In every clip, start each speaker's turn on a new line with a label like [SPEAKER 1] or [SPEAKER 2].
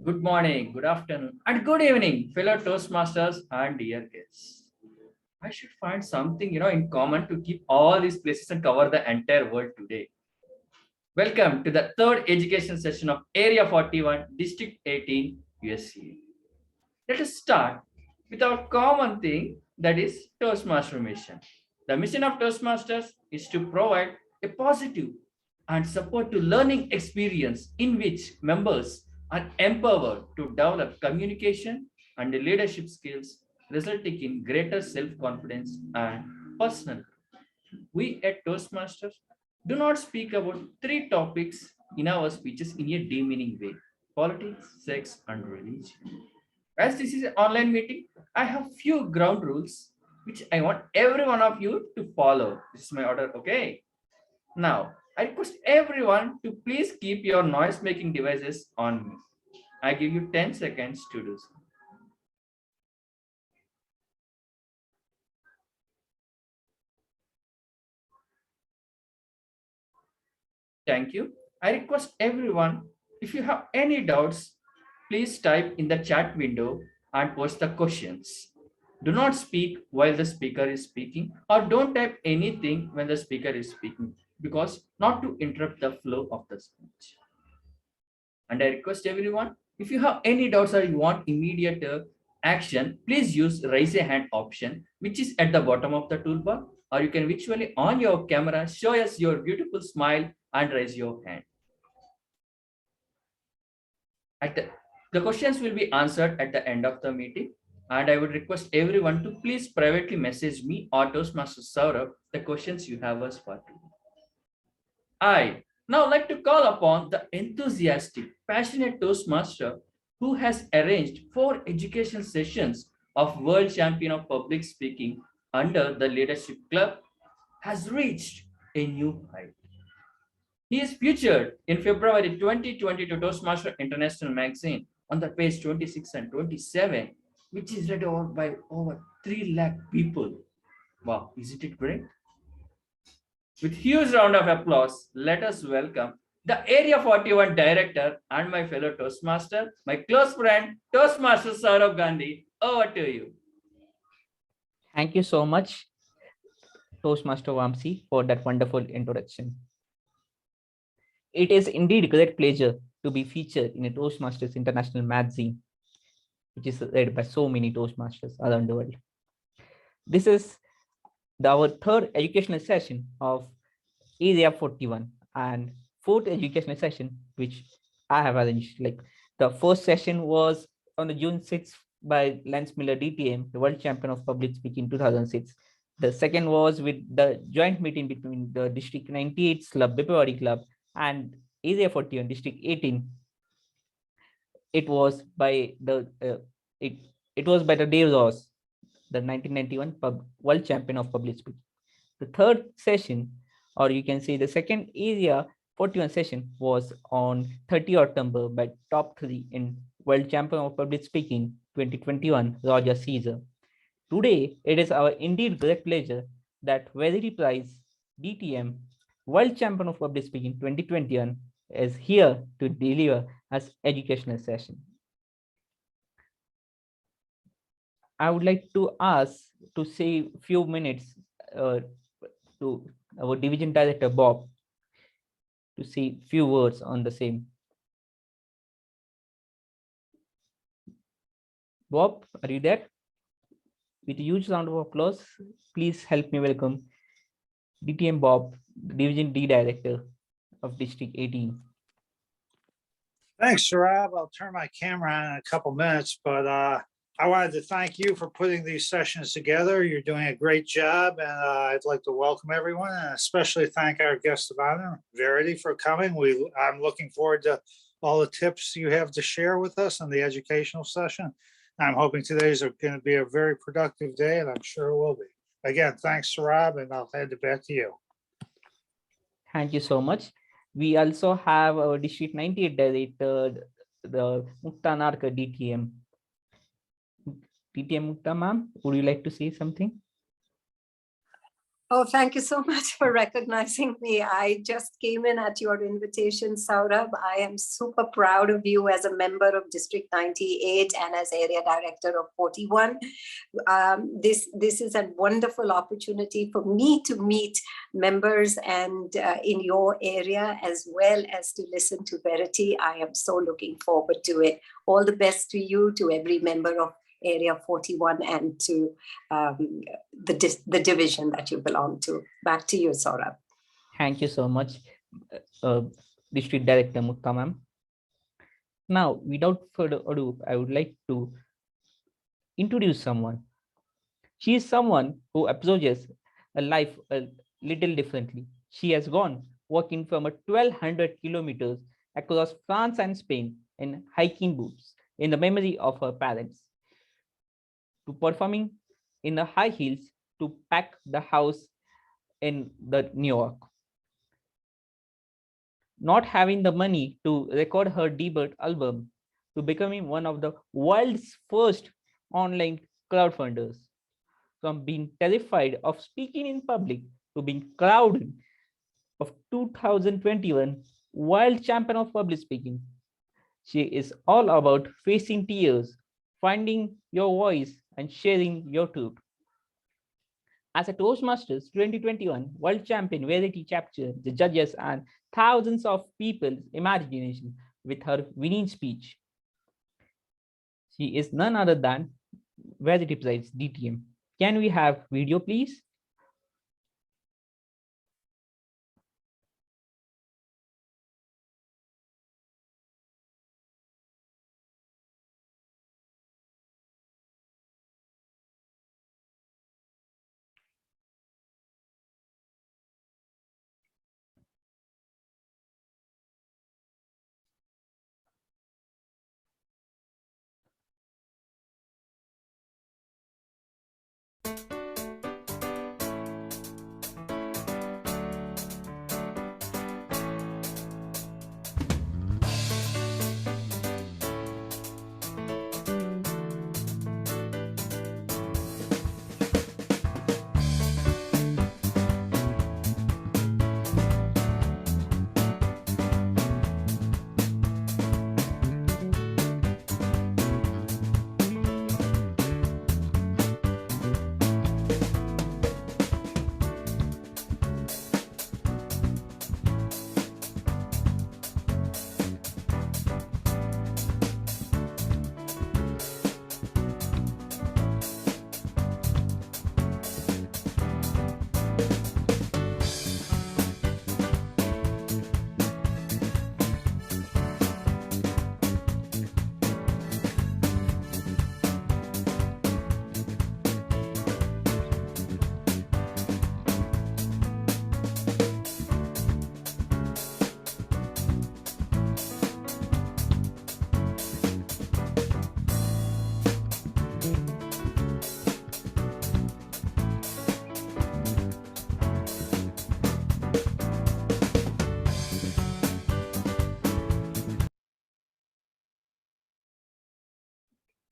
[SPEAKER 1] Good morning, good afternoon, and good evening, fellow Toastmasters and dear guests. I should find something in common to keep all these places and cover the entire world today. Welcome to the third education session of Area 41, District 18, USC. Let us start with our common thing, that is Toastmaster mission. The mission of Toastmasters is to provide a positive and support to learning experience in which members are empowered to develop communication and leadership skills, resulting in greater self-confidence and personal growth. We at Toastmasters do not speak about three topics in our speeches in a demeaning way: politics, sex, and religion. As this is an online meeting, I have few ground rules which I want every one of you to follow. This is my order, okay? Now, I request everyone to please keep your noise making devices on me. I give you 10 seconds to do so. Thank you. I request everyone, if you have any doubts, please type in the chat window and post the questions. Do not speak while the speaker is speaking, or don't type anything when the speaker is speaking, because not to interrupt the flow of the speech. And I request everyone, if you have any doubts or you want immediate action, please use raise a hand option, which is at the bottom of the toolbar, or you can visually on your camera show us your beautiful smile and raise your hand. At the questions will be answered at the end of the meeting, and I would request everyone to please privately message me or Toastmaster Saurabh the questions you have us for today. I now like to call upon the enthusiastic, passionate Toastmaster who has arranged 4 education sessions of World Champion of Public Speaking under the Leadership Club, has reached a new height. He is featured in February 2022 Toastmaster International magazine on the page 26 and 27, which is read over by over 3 lakh people. Wow, isn't it great? With huge round of applause, let us welcome the Area 41 director and my fellow Toastmaster, my close friend, Toastmaster Saurabh Gandhi. Over to you.
[SPEAKER 2] Thank you so much, Toastmaster Vamsi, for that wonderful introduction. It is indeed a great pleasure to be featured in a Toastmasters International magazine, which is read by so many Toastmasters around the world. This is our third educational session of Area 41 and fourth educational session, which I have arranged. Like the first session was on the June 6th by Lance Miller DTM, the World Champion of Public Speaking 2006. The second was with the joint meeting between the District 98 Club, Bipawadi Club, and Area 41, District 18. It was by the Dave Ross, the 1991 World Champion of Public Speaking. The third session, or you can say the second Area 41 session, was on 30 October by top 3 in World Champion of Public Speaking 2021, Roger Caesar. Today, it is our indeed great pleasure that Verity Price, DTM, World Champion of Public Speaking 2021, is here to deliver as educational session. I would like to ask to say a few minutes to our division director Bob to say few words on the same. Bob, are you there? With a huge round of applause, please help me welcome DTM Bob, Division D Director of District 18.
[SPEAKER 3] Thanks, Sarab. I'll turn my camera on in a couple minutes, but I wanted to thank you for putting these sessions together. You're doing a great job, and I'd like to welcome everyone, and especially thank our guest of honor, Verity, for coming. I'm looking forward to all the tips you have to share with us on the educational session. I'm hoping today's going to be a very productive day, and I'm sure it will be. Again, thanks, Sarab, and I'll hand it back to you.
[SPEAKER 2] Thank you so much. We also have our District 98 Director, the Mukta Narka DTM. DTM Mukta ma'am, would you like to say something?
[SPEAKER 4] Oh, thank you so much for recognizing me. I just came in at your invitation, Saurabh. I am super proud of you as a member of District 98 and as area director of 41. This is a wonderful opportunity for me to meet members and in your area, as well as to listen to Verity. I am so looking forward to it. All the best to you, to every member of Area 41, and to the division that you belong to. Back to you, Saurabh.
[SPEAKER 2] Thank you so much, District Director Mutta ma'am. Now, without further ado, I would like to introduce someone. She is someone who approaches a life a little differently. She has gone walking from 1,200 kilometers across France and Spain in hiking boots in the memory of her parents, to performing in the high heels to pack the house in the New York, not having the money to record her debut album, to becoming one of the world's first online crowdfunders, from being terrified of speaking in public to being proud of 2021 World Champion of Public Speaking. She is all about facing tears, finding your voice, and sharing your truth. As a Toastmasters 2021 World Champion Verity captured the judges and thousands of people's imagination with her winning speech. She is none other than Verity Price, DTM. Can we have video, please?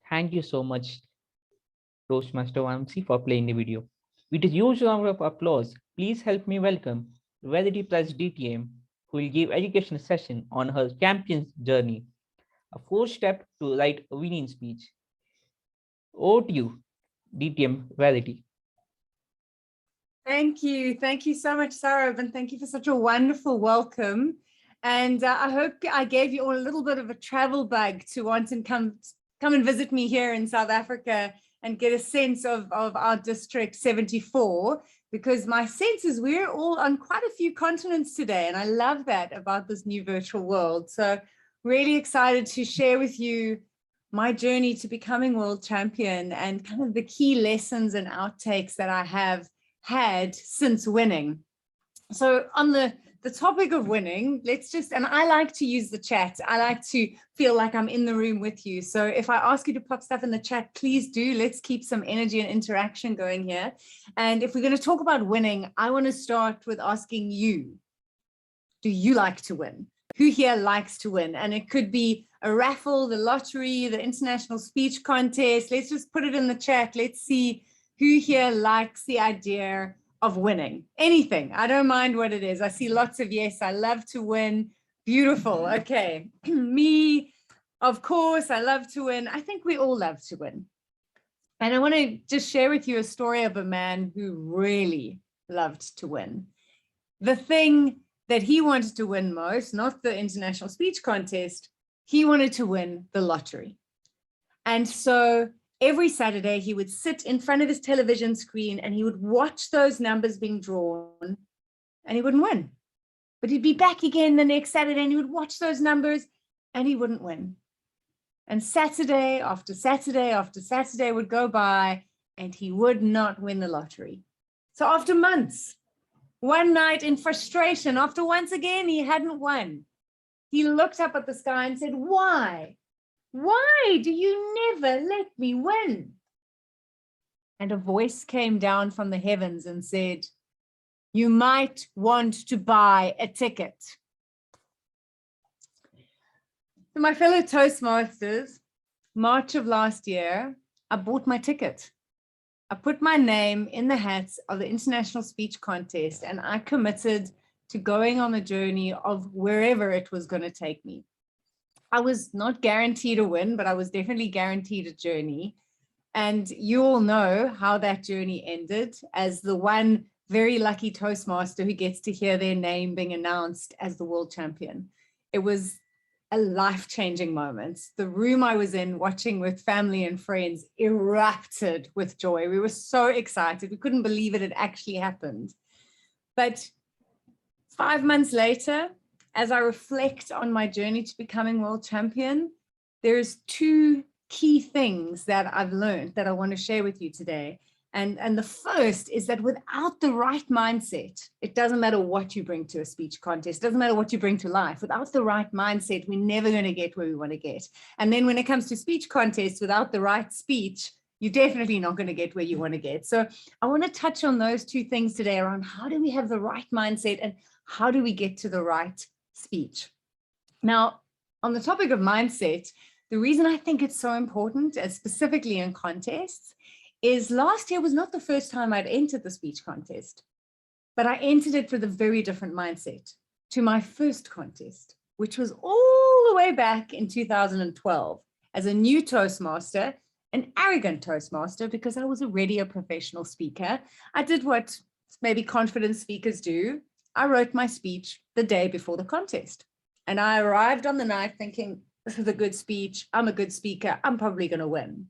[SPEAKER 2] Thank you so much, Toastmaster Vamsi, for playing the video. With a huge round of applause, please help me welcome Verity Price DTM, who will give educational session on her champion's journey, a 4-step to write a winning speech. Over to you, DTM Verity.
[SPEAKER 5] Thank you. Thank you so much, Saurabh, and thank you for such a wonderful welcome. And I hope I gave you all a little bit of a travel bug to want and come and visit me here in South Africa and get a sense of our District 74, because my sense is we're all on quite a few continents today, and I love that about this new virtual world. So really excited to share with you my journey to becoming world champion and kind of the key lessons and outtakes that I have had since winning. So on the topic of winning, let's just, and I like to use the chat. I like to feel like I'm in the room with you. So if I ask you to pop stuff in the chat, please do. Let's keep some energy and interaction going here. And if we're going to talk about winning, I want to start with asking you, do you like to win? Who here likes to win? And it could be a raffle, the lottery, the international speech contest. Let's just put it in the chat. Let's see who here likes the idea of winning, anything. I don't mind what it is. I see lots of yes, I love to win. Beautiful. Okay. Me, of course, I love to win. I think we all love to win. And I want to just share with you a story of a man who really loved to win. The thing that he wanted to win most, not the international speech contest, he wanted to win the lottery. And so every Saturday he would sit in front of his television screen and he would watch those numbers being drawn and he wouldn't win. But he'd be back again the next Saturday and he would watch those numbers and he wouldn't win. And Saturday after Saturday after Saturday would go by and he would not win the lottery. So after months, one night in frustration, after once again he hadn't won, he looked up at the sky and said, why? Why do you never let me win? And a voice came down from the heavens and said, you might want to buy a ticket. So my fellow Toastmasters, March of last year, I bought my ticket. I put my name in the hats of the International Speech Contest and I committed to going on the journey of wherever it was going to take me. I was not guaranteed a win, but I was definitely guaranteed a journey. And you all know how that journey ended as the one very lucky Toastmaster who gets to hear their name being announced as the world champion. It was a life-changing moment. The room I was in watching with family and friends erupted with joy. We were so excited. We couldn't believe it had actually happened. But 5 months later, as I reflect on my journey to becoming world champion, there's two key things that I've learned that I want to share with you today. And the first is that without the right mindset, it doesn't matter what you bring to a speech contest, doesn't matter what you bring to life. Without the right mindset, we're never going to get where we want to get. And then when it comes to speech contests, without the right speech, you're definitely not going to get where you want to get. So I want to touch on those two things today around how do we have the right mindset and how do we get to the right speech. Now, on the topic of mindset, the reason I think it's so important, specifically in contests, is last year was not the first time I'd entered the speech contest, but I entered it with a very different mindset to my first contest, which was all the way back in 2012 as a new Toastmaster, an arrogant Toastmaster, because I was already a professional speaker. I did what maybe confident speakers do. I wrote my speech the day before the contest, and I arrived on the night thinking, this is a good speech. I'm a good speaker. I'm probably going to win.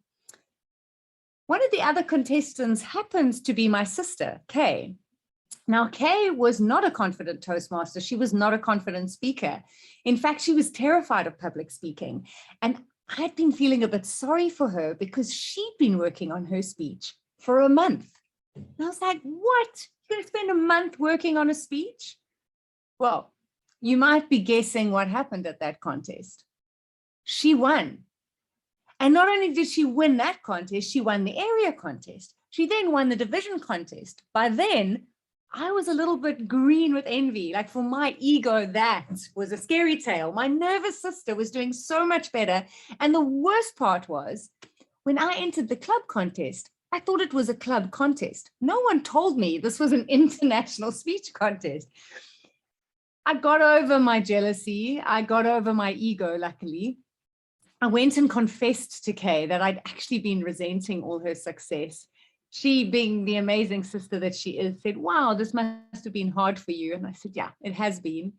[SPEAKER 5] One of the other contestants happens to be my sister, Kay. Now, Kay was not a confident Toastmaster. She was not a confident speaker. In fact, she was terrified of public speaking. And I'd been feeling a bit sorry for her because she'd been working on her speech for a month. And I was like, what? You're going to spend a month working on a speech? Well, you might be guessing what happened at that contest. She won. And not only did she win that contest, she won the area contest. She then won the division contest. By then, I was a little bit green with envy. Like for my ego, that was a scary tale. My nervous sister was doing so much better. And the worst part was, when I entered the club contest, I thought it was a club contest. No one told me this was an international speech contest. I got over my jealousy. I got over my ego, luckily. I went and confessed to Kay that I'd actually been resenting all her success. She, being the amazing sister that she is, said, wow, this must have been hard for you. And I said, yeah, it has been.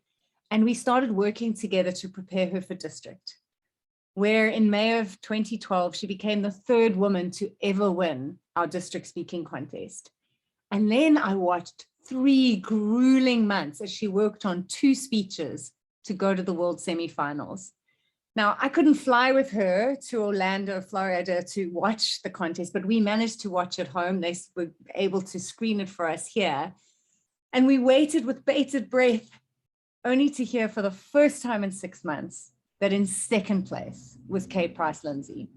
[SPEAKER 5] And we started working together to prepare her for district, where in May of 2012, she became the third woman to ever win our district speaking contest. And then I watched 3 grueling months as she worked on 2 speeches to go to the world semifinals. Now, I couldn't fly with her to Orlando, Florida to watch the contest, but we managed to watch at home. They were able to screen it for us here. And we waited with bated breath, only to hear for the first time in 6 months that in second place was Kay Price Lindsay.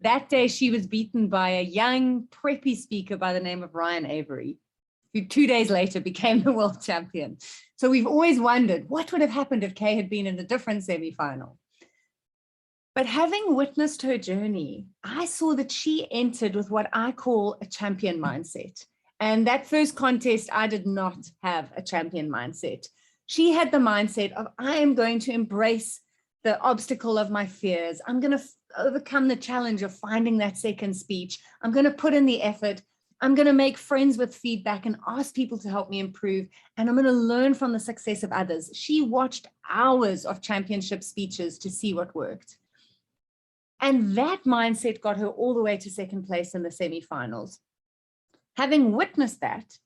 [SPEAKER 5] That day, she was beaten by a young, preppy speaker by the name of Ryan Avery, who 2 days later became the world champion. So we've always wondered what would have happened if Kay had been in a different semifinal. But having witnessed her journey, I saw that she entered with what I call a champion mindset. And that first contest, I did not have a champion mindset. She had the mindset of, I am going to embrace the obstacle of my fears. I'm going to overcome the challenge of finding that second speech. I'm going to put in the effort. I'm going to make friends with feedback and ask people to help me improve. And I'm going to learn from the success of others. She watched hours of championship speeches to see what worked. And that mindset got her all the way to second place in the semifinals. Having witnessed that,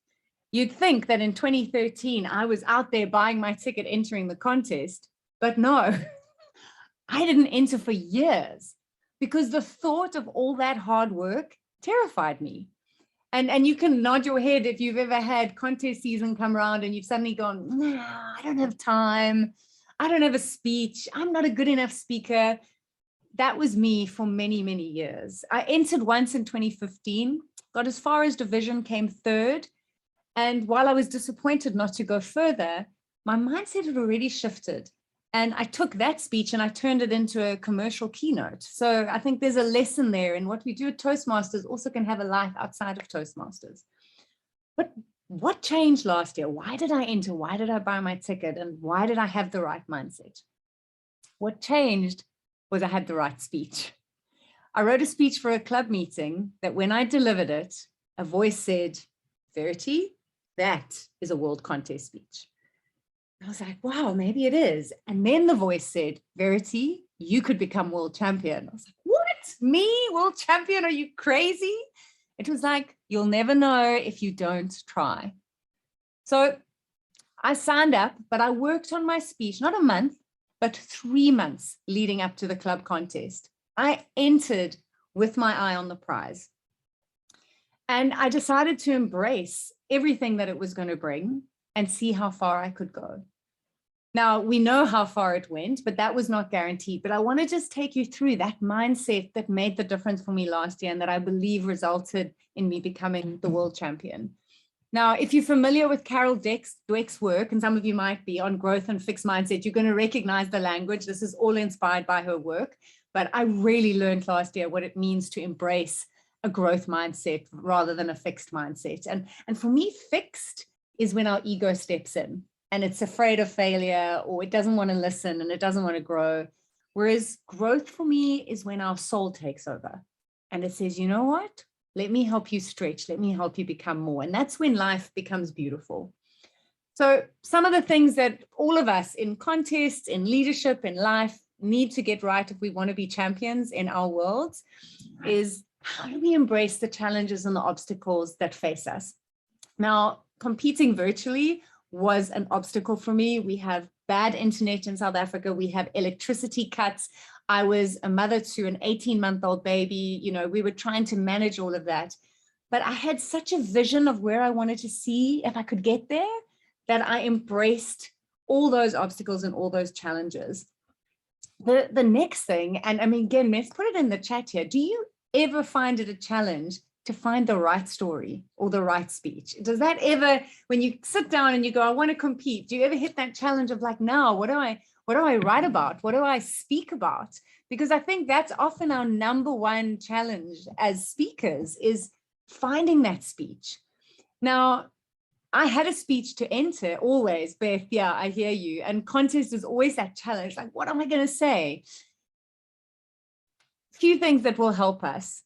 [SPEAKER 5] you'd think that in 2013, I was out there buying my ticket, entering the contest, but no, I didn't enter for years because the thought of all that hard work terrified me. And you can nod your head if you've ever had contest season come around and you've suddenly gone, nah, I don't have time. I don't have a speech. I'm not a good enough speaker. That was me for many, many years. I entered once in 2015, got as far as division, came third. And while I was disappointed not to go further, my mindset had already shifted. And I took that speech and I turned it into a commercial keynote. So I think there's a lesson there, and what we do at Toastmasters also can have a life outside of Toastmasters. But what changed last year? Why did I enter? Why did I buy my ticket? And why did I have the right mindset? What changed was I had the right speech. I wrote a speech for a club meeting that when I delivered it, a voice said, Verity, that is a world contest speech. I was like, wow, maybe it is. And then the voice said, Verity, you could become world champion. I was like, what? Me, world champion? Are you crazy? It was like, you'll never know if you don't try. So I signed up, but I worked on my speech, not a month, but 3 months leading up to the club contest. I entered with my eye on the prize. And I decided to embrace everything that it was going to bring and see how far I could go. Now, we know how far it went, but that was not guaranteed. But I want to just take you through that mindset that made the difference for me last year and that I believe resulted in me becoming the world champion. Now, if you're familiar with Carol Dweck's work, and some of you might be, on growth and fixed mindset, you're going to recognize the language. This is all inspired by her work. But I really learned last year what it means to embrace a growth mindset rather than a fixed mindset. And for me, fixed is when our ego steps in and it's afraid of failure, or it doesn't want to listen and it doesn't want to grow. Whereas growth for me is when our soul takes over and it says, you know what? Let me help you stretch. Let me help you become more. And that's when life becomes beautiful. So some of the things that all of us in contests, in leadership, in life need to get right if we want to be champions in our worlds is, how do we embrace the challenges and the obstacles that face us? Now, competing virtually was an obstacle for me. We have bad internet in South Africa. We have electricity cuts. I was a mother to an 18-month-old baby. You know, we were trying to manage all of that. But I had such a vision of where I wanted to see if I could get there that I embraced all those obstacles and all those challenges. The next thing, and I mean, again, let's put it in the chat here. Do you ever find it a challenge to find the right story or the right speech? Does that ever, when you sit down and you go, I want to compete, do you ever hit that challenge of like, now, what do I write about? What do I speak about? Because I think that's often our number one challenge as speakers, is finding that speech. Now, I had a speech to enter always, Beth, yeah, I hear you. And contest is always that challenge. Like, what am I going to say? A few things that will help us.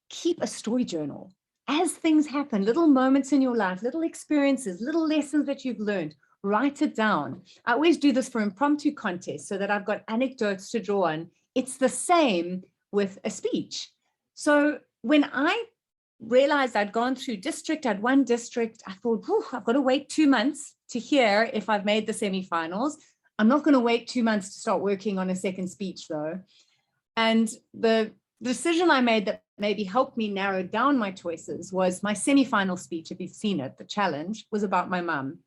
[SPEAKER 5] Keep a story journal. As things happen, little moments in your life, little experiences, little lessons that you've learned, write it down. I always do this for impromptu contests so that I've got anecdotes to draw on. It's the same with a speech. So when I realized I'd gone through district, I'd won district, I thought, I've got to wait 2 months to hear if I've made the semifinals. I'm not going to wait 2 months to start working on a second speech though. And the decision I made that maybe helped me narrow down my choices was my semifinal speech. If you've seen it, the challenge was about my mum.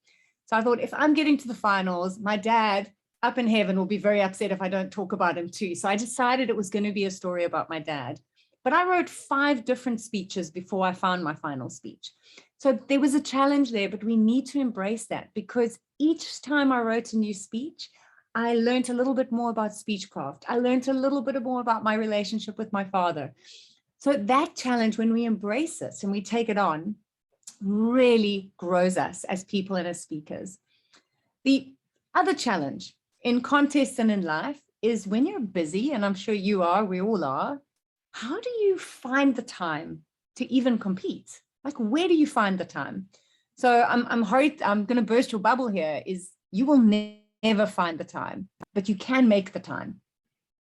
[SPEAKER 5] So I thought, if I'm getting to the finals, my dad up in heaven will be very upset if I don't talk about him too. So I decided it was going to be a story about my dad. But I wrote 5 different speeches before I found my final speech. So there was a challenge there, but we need to embrace that, because each time I wrote a new speech, I learned a little bit more about speechcraft. I learned a little bit more about my relationship with my father. So that challenge, when we embrace it and we take it on, really grows us as people and as speakers. The other challenge in contests and in life is when you're busy, and I'm sure you are, we all are, how do you find the time to even compete? Like, where do you find the time? So I'm going to burst your bubble here, is you will never find the time, but you can make the time.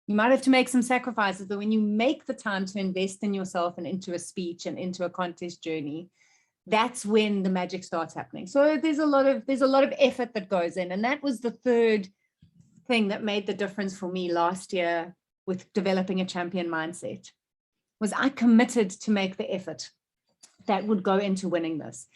[SPEAKER 5] You might have to make some sacrifices, but when you make the time to invest in yourself and into a speech and into a contest journey, that's when the magic starts happening. So there's a lot of effort that goes in. And that was the third thing that made the difference for me last year with developing a champion mindset, was I committed to make the effort that would go into winning this.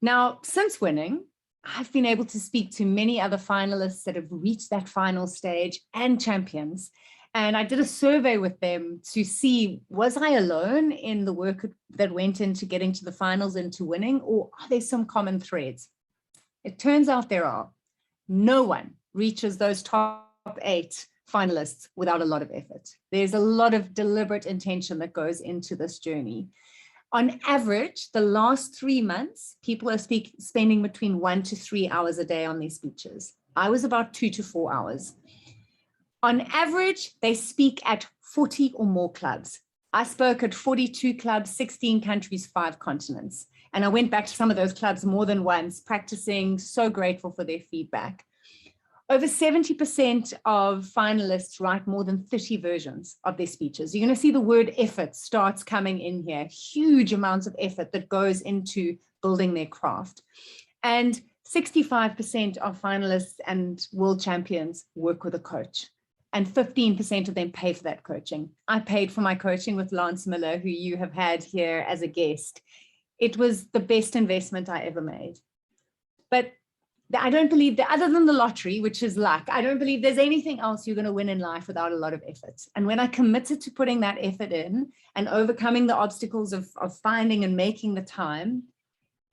[SPEAKER 5] Now, since winning, I've been able to speak to many other finalists that have reached that final stage and champions. And I did a survey with them to see, was I alone in the work that went into getting to the finals and to winning, or are there some common threads? It turns out there are. No one reaches those top 8 finalists without a lot of effort. There's a lot of deliberate intention that goes into this journey. On average, the last 3 months, people are spending between 1 to 3 hours a day on these speeches. I was about 2 to 4 hours. On average, they speak at 40 or more clubs. I spoke at 42 clubs, 16 countries, 5 continents. And I went back to some of those clubs more than once, practicing, so grateful for their feedback. Over 70% of finalists write more than 30 versions of their speeches. You're going to see the word effort starts coming in here, huge amounts of effort that goes into building their craft. And 65% of finalists and world champions work with a coach, and 15% of them pay for that coaching. I paid for my coaching with Lance Miller, who you have had here as a guest. It was the best investment I ever made. But I don't believe that, other than the lottery, which is luck, I don't believe there's anything else you're going to win in life without a lot of effort. And when I committed to putting that effort in and overcoming the obstacles of finding and making the time,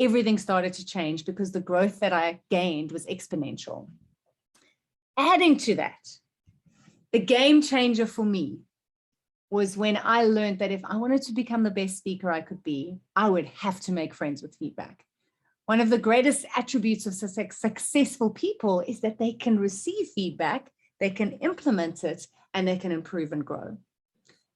[SPEAKER 5] everything started to change, because the growth that I gained was exponential. Adding to that, the game changer for me was when I learned that if I wanted to become the best speaker I could be, I would have to make friends with feedback. One of the greatest attributes of successful people is that they can receive feedback, they can implement it, and they can improve and grow.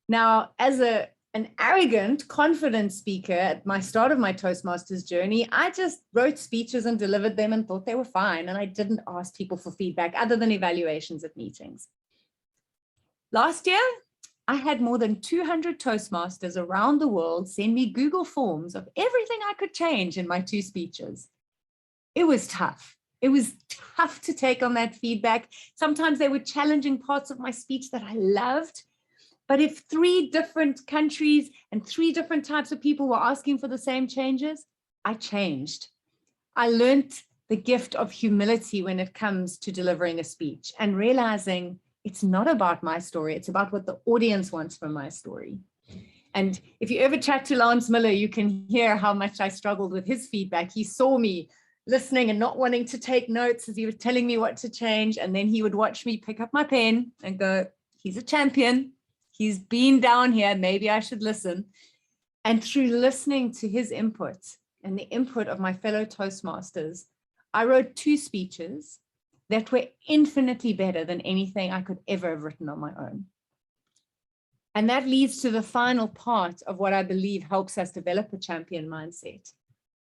[SPEAKER 5] Now, as an arrogant, confident speaker at my start of my Toastmasters journey, I just wrote speeches and delivered them and thought they were fine. And I didn't ask people for feedback other than evaluations at meetings. Last year, I had more than 200 Toastmasters around the world send me Google Forms of everything I could change in my 2 speeches. It was tough. It was tough to take on that feedback. Sometimes they were challenging parts of my speech that I loved. But if 3 different countries and 3 different types of people were asking for the same changes, I changed. I learned the gift of humility when it comes to delivering a speech and realizing it's not about my story. It's about what the audience wants from my story. And if you ever chat to Lance Miller, you can hear how much I struggled with his feedback. He saw me listening and not wanting to take notes as he was telling me what to change. And then he would watch me pick up my pen and go, he's a champion. He's been down here. Maybe I should listen. And through listening to his input and the input of my fellow Toastmasters, I wrote 2 speeches that were infinitely better than anything I could ever have written on my own. And that leads to the final part of what I believe helps us develop a champion mindset.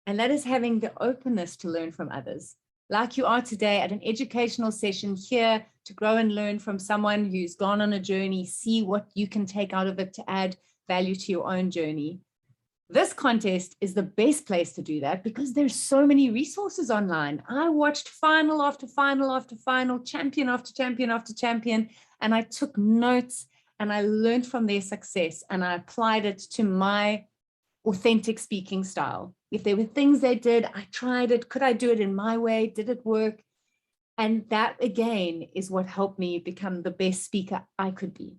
[SPEAKER 5] And that is having the openness to learn from others, like you are today at an educational session here to grow and learn from someone who's gone on a journey, see what you can take out of it to add value to your own journey. This contest is the best place to do that because there's so many resources online. I watched final after final after final, champion after champion after champion, and I took notes and I learned from their success and I applied it to my authentic speaking style. If there were things they did, I tried it. Could I do it in my way? Did it work? And that again is what helped me become the best speaker I could be.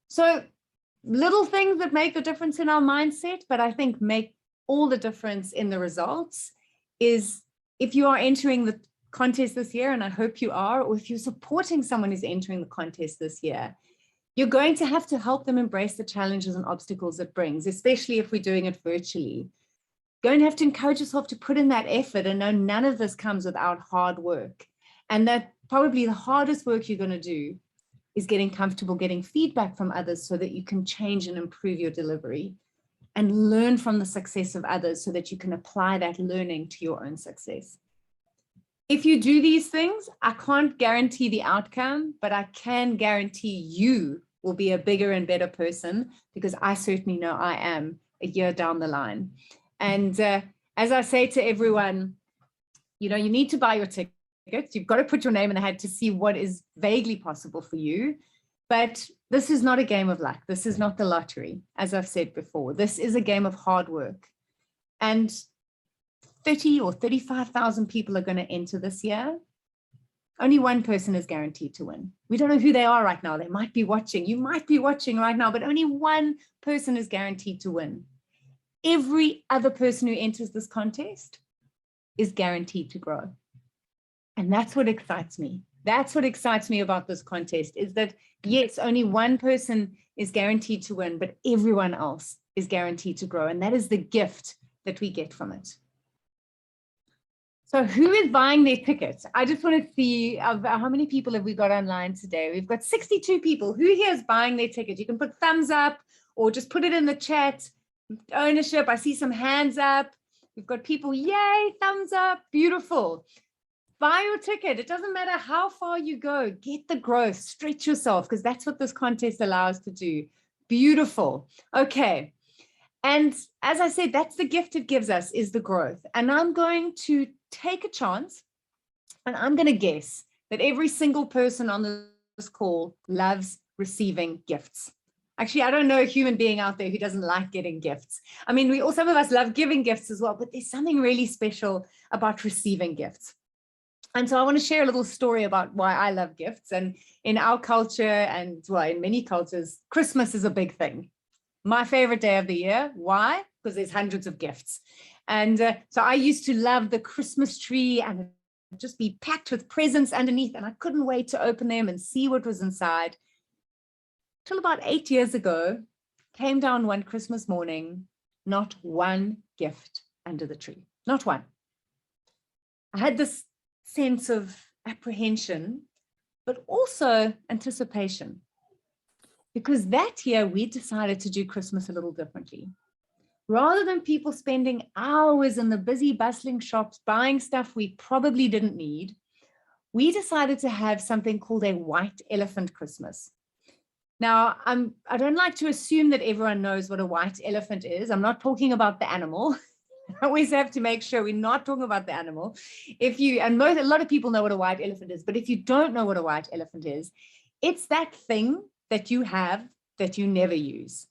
[SPEAKER 5] So little things that make the difference in our mindset, but I think make all the difference in the results is if you are entering the contest this year, and I hope you are, or if you're supporting someone who's entering the contest this year, you're going to have to help them embrace the challenges and obstacles it brings, especially if we're doing it virtually. going to have to encourage yourself to put in that effort and know none of this comes without hard work. And that probably the hardest work you're going to do is getting comfortable getting feedback from others so that you can change and improve your delivery and learn from the success of others so that you can apply that learning to your own success. If you do these things, I can't guarantee the outcome, but I can guarantee you will be a bigger and better person, because I certainly know I am a year down the line. And as I say to everyone, you know, you need to buy your tickets. You've got to put your name in the hat to see what is vaguely possible for you. But this is not a game of luck. This is not the lottery, as I've said before. This is a game of hard work. And 30 or 35,000 people are going to enter this year. Only one person is guaranteed to win. We don't know who they are right now. They might be watching. You might be watching right now, but only one person is guaranteed to win. Every other person who enters this contest is guaranteed to grow. And that's what excites me. That's what excites me about this contest, is that, yes, only one person is guaranteed to win, but everyone else is guaranteed to grow. And that is the gift that we get from it. So who is buying their tickets? I just want to see how many people have we got online today. We've got 62 people. Who here is buying their ticket? You can put thumbs up or just put it in the chat. Ownership. I see some hands up. We've got people. Yay, thumbs up. Beautiful. Buy your ticket. It doesn't matter how far you go. Get the growth. Stretch yourself, because that's what this contest allows to do. Beautiful. Okay. And as I said, that's the gift it gives us, is the growth. And I'm going to take a chance, and I'm going to guess that every single person on this call loves receiving gifts. Actually, I don't know a human being out there who doesn't like getting gifts. I mean, some of us love giving gifts as well, but there's something really special about receiving gifts. And so I want to share a little story about why I love gifts. And in our culture, and well, in many cultures, Christmas is a big thing. My favorite day of the year. Why? Because there's hundreds of gifts. And so I used to love the Christmas tree and just be packed with presents underneath. And I couldn't wait to open them and see what was inside. Till about 8 years ago, came down one Christmas morning, not one gift under the tree, not one. I had this sense of apprehension, but also anticipation. Because that year we decided to do Christmas a little differently. Rather than people spending hours in the busy, bustling shops buying stuff we probably didn't need, we decided to have something called a white elephant Christmas. Now, I don't like to assume that everyone knows what a white elephant is. I'm not talking about the animal. I always have to make sure we're not talking about the animal. A lot of people know what a white elephant is, but if you don't know what a white elephant is, it's that thing that you have that you never use.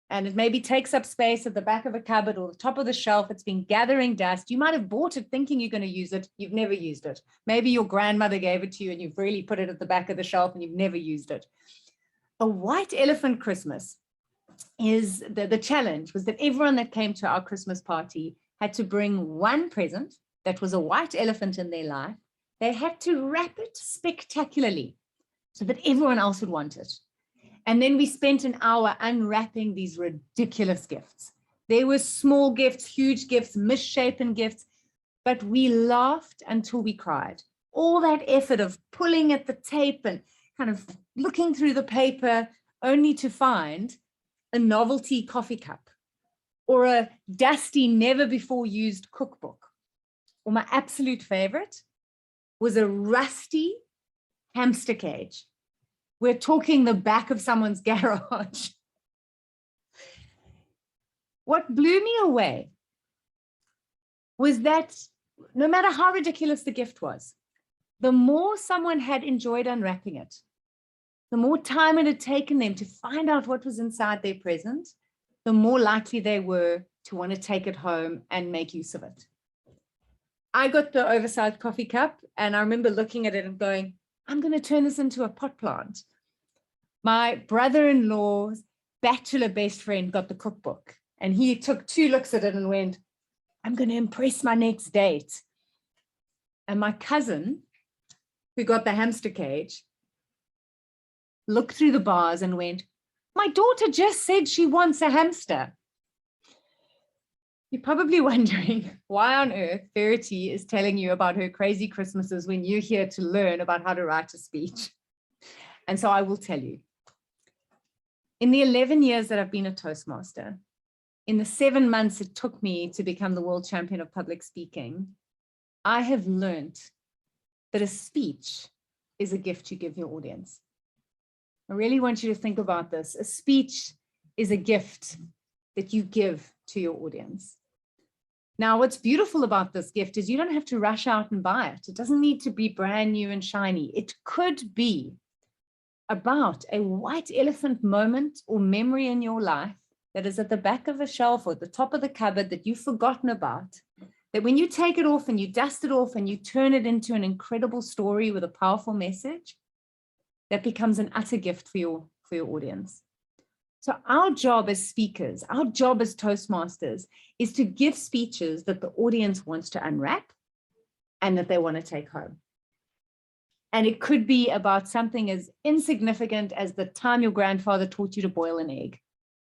[SPEAKER 5] And it maybe takes up space at the back of a cupboard or the top of the shelf. It's been gathering dust. You might have bought it thinking you're going to use it. You've never used it. Maybe your grandmother gave it to you and you've really put it at the back of the shelf and you've never used it. A white elephant Christmas is the challenge was that everyone that came to our Christmas party had to bring one present that was a white elephant in their life. They had to wrap it spectacularly so that everyone else would want it. And then we spent an hour unwrapping these ridiculous gifts. There were small gifts, huge gifts, misshapen gifts, but we laughed until we cried. All that effort of pulling at the tape and kind of looking through the paper only to find a novelty coffee cup or a dusty, never before used cookbook. Or my absolute favorite was a rusty hamster cage. We're talking the back of someone's garage. What blew me away was that no matter how ridiculous the gift was, the more someone had enjoyed unwrapping it, the more time it had taken them to find out what was inside their present, the more likely they were to want to take it home and make use of it. I got the oversized coffee cup and I remember looking at it and going, I'm going to turn this into a pot plant. My brother-in-law's bachelor best friend got the cookbook and he took 2 looks at it and went, I'm going to impress my next date. And my cousin, who got the hamster cage, looked through the bars and went, my daughter just said she wants a hamster. You're probably wondering why on earth Verity is telling you about her crazy Christmases when you're here to learn about how to write a speech. And so I will tell you. In the 11 years that I've been a Toastmaster, in the 7 months it took me to become the world champion of public speaking, I have learned that a speech is a gift you give your audience. I really want you to think about this. A speech is a gift that you give to your audience. Now, what's beautiful about this gift is you don't have to rush out and buy it. It doesn't need to be brand new and shiny. It could be about a white elephant moment or memory in your life that is at the back of a shelf or at the top of the cupboard that you've forgotten about, that when you take it off and you dust it off and you turn it into an incredible story with a powerful message, that becomes an utter gift for your audience. So our job as speakers, our job as Toastmasters is to give speeches that the audience wants to unwrap and that they want to take home. And it could be about something as insignificant as the time your grandfather taught you to boil an egg.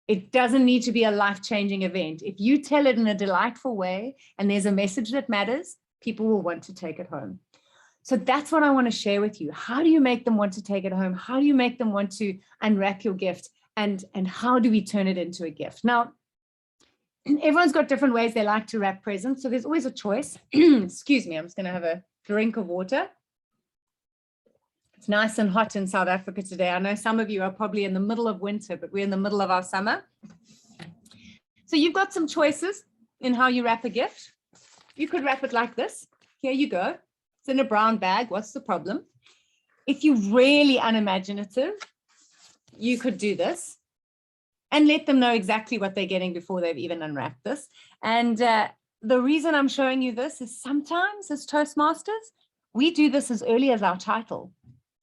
[SPEAKER 5] It doesn't need to be a life-changing event. If you tell it in a delightful way and there's a message that matters, people will want to take it home. So that's what I want to share with you. How do you make them want to take it home? How do you make them want to unwrap your gift? And how do we turn it into a gift? Now, everyone's got different ways they like to wrap presents. So there's always a choice. Excuse me, I'm just going to have a drink of water. It's nice and hot in South Africa today. I know some of you are probably in the middle of winter, but we're in the middle of our summer. So you've got some choices in how you wrap a gift. You could wrap it like this. Here you go. It's in a brown bag. What's the problem? If you're really unimaginative, you could do this and let them know exactly what they're getting before they've even unwrapped this. And the reason I'm showing you this is sometimes as Toastmasters, we do this as early as our title.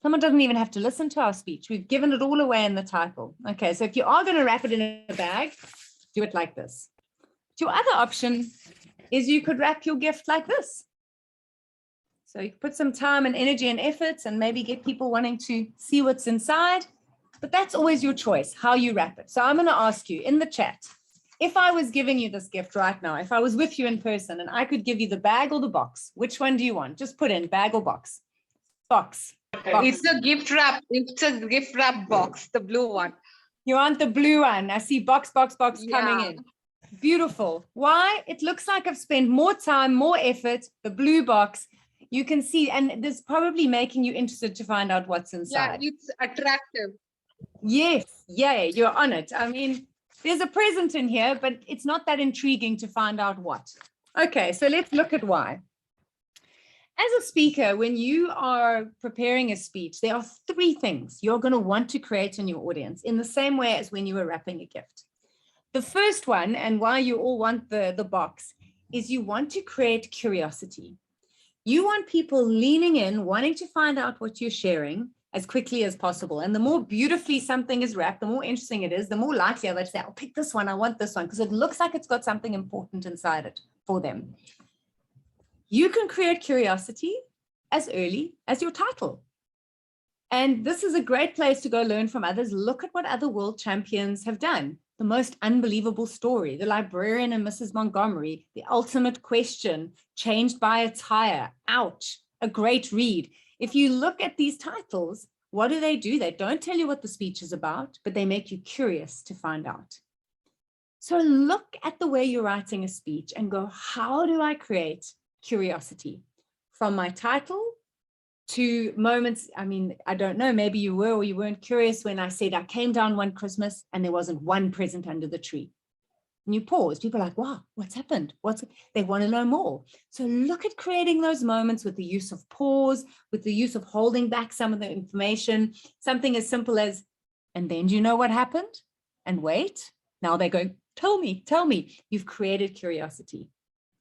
[SPEAKER 5] Someone doesn't even have to listen to our speech. We've given it all away in the title. Okay, so if you are going to wrap it in a bag, do it like this. Your other option is you could wrap your gift like this. So you put some time and energy and efforts and maybe get people wanting to see what's inside. But that's always your choice, how you wrap it. So I'm going to ask you in the chat, if I was giving you this gift right now, if I was with you in person and I could give you the bag or the box, which one do you want? Just put in bag or box. Box. Box.
[SPEAKER 6] It's a gift wrap. It's a gift wrap box, the blue one.
[SPEAKER 5] You want the blue one? I see box coming
[SPEAKER 6] Yeah.
[SPEAKER 5] in. Beautiful. Why? It looks like I've spent more time, more effort, the blue box. You can see, and this probably making you interested to find out what's
[SPEAKER 6] Yeah,
[SPEAKER 5] inside.
[SPEAKER 6] it's attractive.
[SPEAKER 5] Yes, yeah, you're on it. I mean, there's a present in here, but it's not that intriguing to find out what. Okay, so let's look at why. As a speaker, when you are preparing a speech, there are 3 things you're going to want to create in your audience in the same way as when you were wrapping a gift. The first one, and why you all want the box, is you want to create curiosity. You want people leaning in, wanting to find out what you're sharing as quickly as possible. And the more beautifully something is wrapped, the more interesting it is, the more likely they'll say, I'll pick this one, I want this one, because it looks like it's got something important inside it for them. You can create curiosity as early as your title. And this is a great place to go learn from others. Look at what other world champions have done. The most unbelievable story, The Librarian and Mrs. Montgomery, The Ultimate Question, Changed by a Tire, Ouch, a great read. If you look at these titles, what do? They don't tell you what the speech is about, but they make you curious to find out. So look at the way you're writing a speech and go, how do I create curiosity? From my title to moments, I mean, I don't know, maybe you were or you weren't curious when I said I came down one Christmas and there wasn't one present under the tree. And you pause, people are like, wow, what's happened? They want to know more. So look at creating those moments with the use of pause, with the use of holding back some of the information, something as simple as, and then do you know what happened? And wait, now they're going, tell me, you've created curiosity.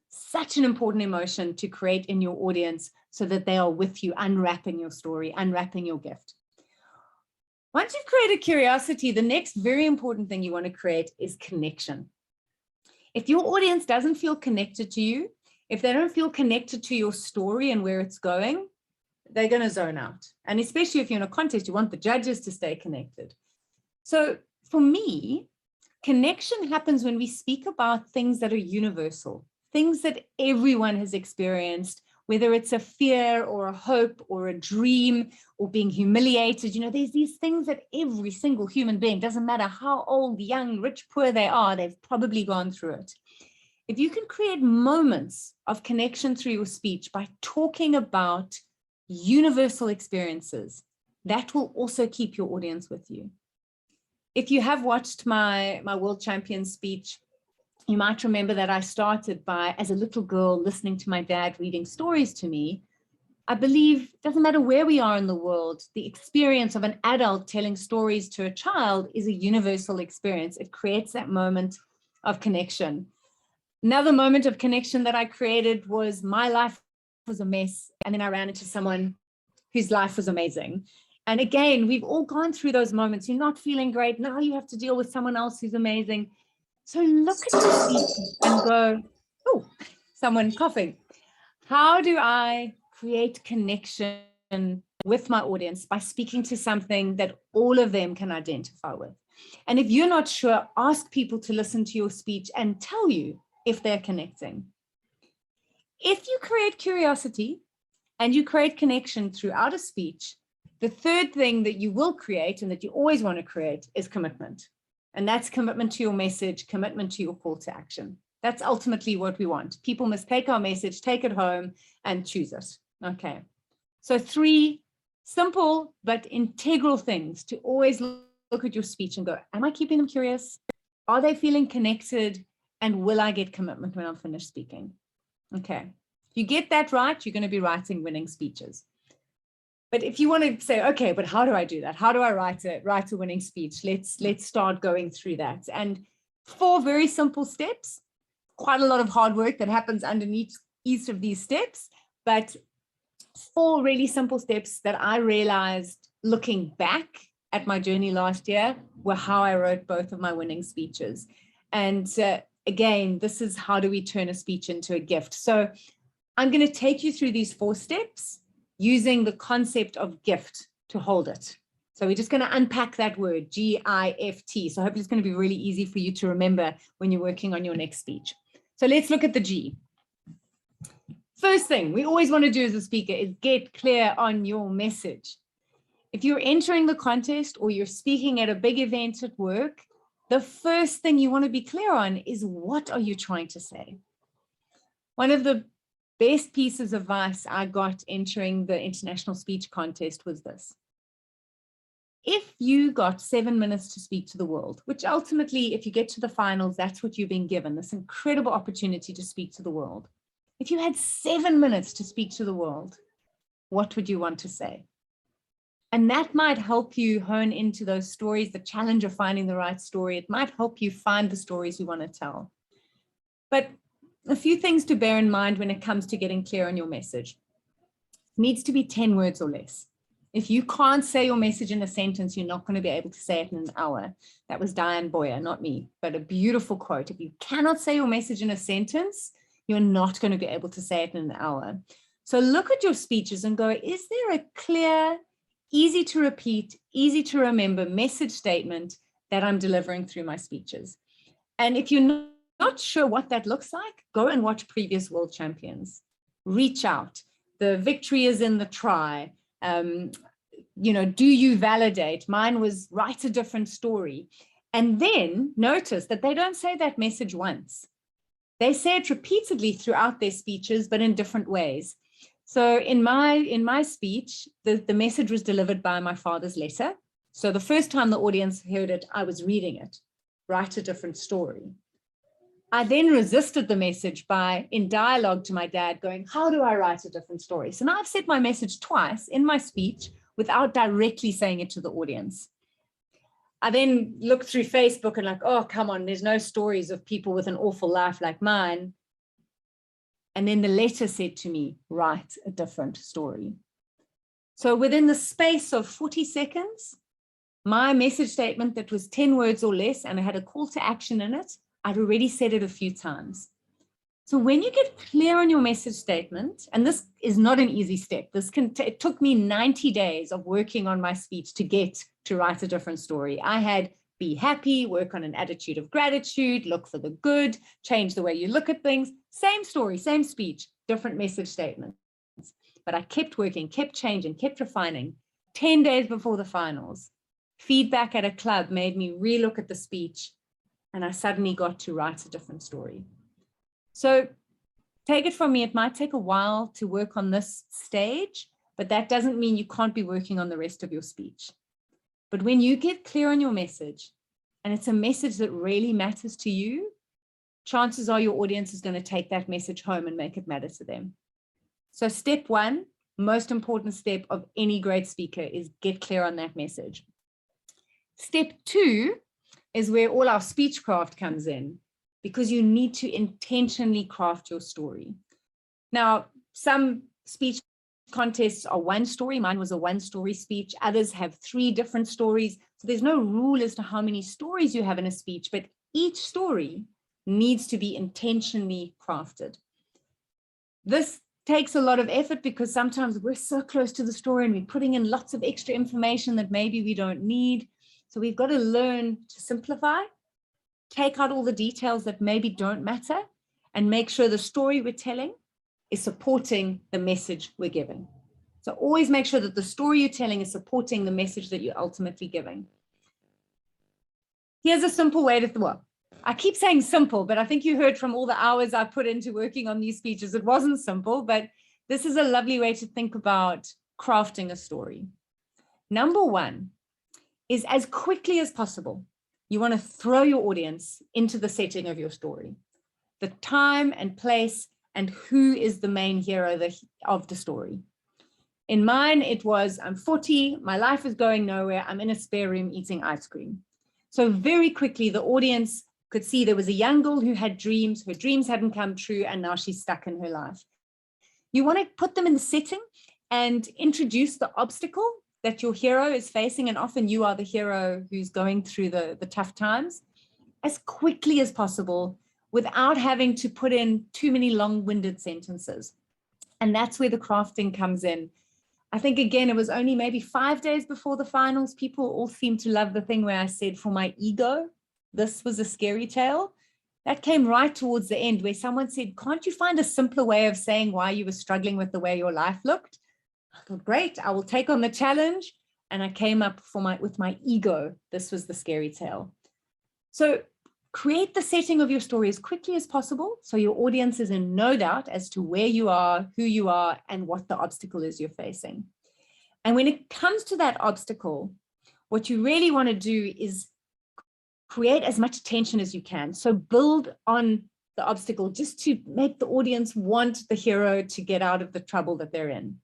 [SPEAKER 5] Such an important emotion to create in your audience so that they are with you, unwrapping your story, unwrapping your gift. Once you've created curiosity, the next very important thing you want to create is connection. If your audience doesn't feel connected to you, if they don't feel connected to your story and where it's going, they're going to zone out. And especially if you're in a contest, you want the judges to stay connected. So for me, Connection happens when we speak about things that are universal, things that everyone has experienced, whether it's a fear or a hope or a dream or being humiliated. You know, there's these things that every single human being, doesn't matter how old, young, rich, poor they are, they've probably gone through it. If you can create moments of connection through your speech by talking about universal experiences, that will also keep your audience with you. If you have watched my World Champion speech, you might remember that I started by, as a little girl, listening to my dad reading stories to me. I believe it doesn't matter where we are in the world, the experience of an adult telling stories to a child is a universal experience. It creates that moment of connection. Another moment of connection that I created was my life was a mess, and then I ran into someone whose life was amazing. And again, we've all gone through those moments. You're not feeling great. Now you have to deal with someone else who's amazing. So look at your speech and go, oh, someone coughing. How do I create connection with my audience by speaking to something that all of them can identify with? And if you're not sure, ask people to listen to your speech and tell you if they're connecting. If you create curiosity and you create connection throughout a speech, the third thing that you will create and that you always want to create is commitment. And that's commitment to your message, commitment to your call to action. That's ultimately what we want. People must take our message, take it home and choose it. Okay. So 3 simple but integral things to always look at your speech and go, am I keeping them curious? Are they feeling connected? And will I get commitment when I'm finished speaking? Okay. If you get that right, you're going to be writing winning speeches. But if you want to say, okay, but how do I do that? How do I write a winning speech? Let's start going through that. And 4 very simple steps, quite a lot of hard work that happens underneath each of these steps, but 4 really simple steps that I realized looking back at my journey last year were how I wrote both of my winning speeches. And again, this is how do we turn a speech into a gift? So I'm going to take you through these 4 steps using the concept of gift to hold it. So we're just going to unpack that word, G-I-F-T. So hopefully it's going to be really easy for you to remember when you're working on your next speech. So let's look at the G. First thing we always want to do as a speaker is get clear on your message. If you're entering the contest or you're speaking at a big event at work, the first thing you want to be clear on is what are you trying to say? One of the best pieces of advice I got entering the international speech contest was this. If you got 7 minutes to speak to the world, which ultimately, if you get to the finals, that's what you've been given, this incredible opportunity to speak to the world. If you had 7 minutes to speak to the world, what would you want to say? And that might help you hone into those stories, the challenge of finding the right story. It might help you find the stories you want to tell. But a few things to bear in mind when it comes to getting clear on your message. It needs to be 10 words or less. If you can't say your message in a sentence, you're not going to be able to say it in an hour. That was Diane Boyer, not me, but a beautiful quote. If you cannot say your message in a sentence, you're not going to be able to say it in an hour. So look at your speeches and go, is there a clear, easy to repeat, easy to remember message statement that I'm delivering through my speeches? And if you're not sure what that looks like, go and watch previous world champions. Reach out. The victory is in the try. Do you validate? Mine was write a different story. And then notice that they don't say that message once. They say it repeatedly throughout their speeches, but in different ways. So in my speech, the message was delivered by my father's letter. So the first time the audience heard it, I was reading it, write a different story. I then resisted the message by, in dialogue to my dad, going, how do I write a different story? So now I've said my message twice in my speech without directly saying it to the audience. I then looked through Facebook and like, oh, come on, there's no stories of people with an awful life like mine. And then the letter said to me, write a different story. So within the space of 40 seconds, my message statement that was 10 words or less, and I had a call to action in it, I'd already said it a few times. So when you get clear on your message statement, and this is not an easy step, it took me 90 days of working on my speech to get to write a different story. I had be happy, work on an attitude of gratitude, look for the good, change the way you look at things. Same story, same speech, different message statements. But I kept working, kept changing, kept refining. 10 days before the finals, feedback at a club made me relook at the speech, and I suddenly got to write a different story. So take it from me, it might take a while to work on this stage, but that doesn't mean you can't be working on the rest of your speech. But when you get clear on your message, and it's a message that really matters to you, chances are your audience is going to take that message home and make it matter to them. So step one, most important step of any great speaker, is get clear on that message. Step two is where all our speech craft comes in, because you need to intentionally craft your story. Now, some speech contests are one story. Mine was a one-story speech. Others have 3 different stories. So there's no rule as to how many stories you have in a speech, but each story needs to be intentionally crafted. This takes a lot of effort because sometimes we're so close to the story and we're putting in lots of extra information that maybe we don't need. So we've got to learn to simplify, take out all the details that maybe don't matter, and make sure the story we're telling is supporting the message we're giving. So always make sure that the story you're telling is supporting the message that you're ultimately giving. Here's a simple way to, well, I keep saying simple, but I think you heard from all the hours I put into working on these speeches, it wasn't simple, but this is a lovely way to think about crafting a story. Number one is, as quickly as possible, you want to throw your audience into the setting of your story, the time and place, and who is the main hero of the story. In mine, it was, I'm 40, my life is going nowhere, I'm in a spare room eating ice cream. So very quickly, the audience could see there was a young girl who had dreams, her dreams hadn't come true, and now she's stuck in her life. You want to put them in the setting and introduce the obstacle that your hero is facing, and often you are the hero who's going through the tough times, as quickly as possible, without having to put in too many long-winded sentences. And that's where the crafting comes in. I think, again, it was only maybe 5 days before the finals, people all seemed to love the thing where I said, for my ego, this was a scary tale. That came right towards the end, where someone said, can't you find a simpler way of saying why you were struggling with the way your life looked? I thought, great, I will take on the challenge. And I came up with my ego. This was the scary tale. So create the setting of your story as quickly as possible, so your audience is in no doubt as to where you are, who you are, and what the obstacle is you're facing. And when it comes to that obstacle, what you really want to do is create as much tension as you can. So build on the obstacle just to make the audience want the hero to get out of the trouble that they're in.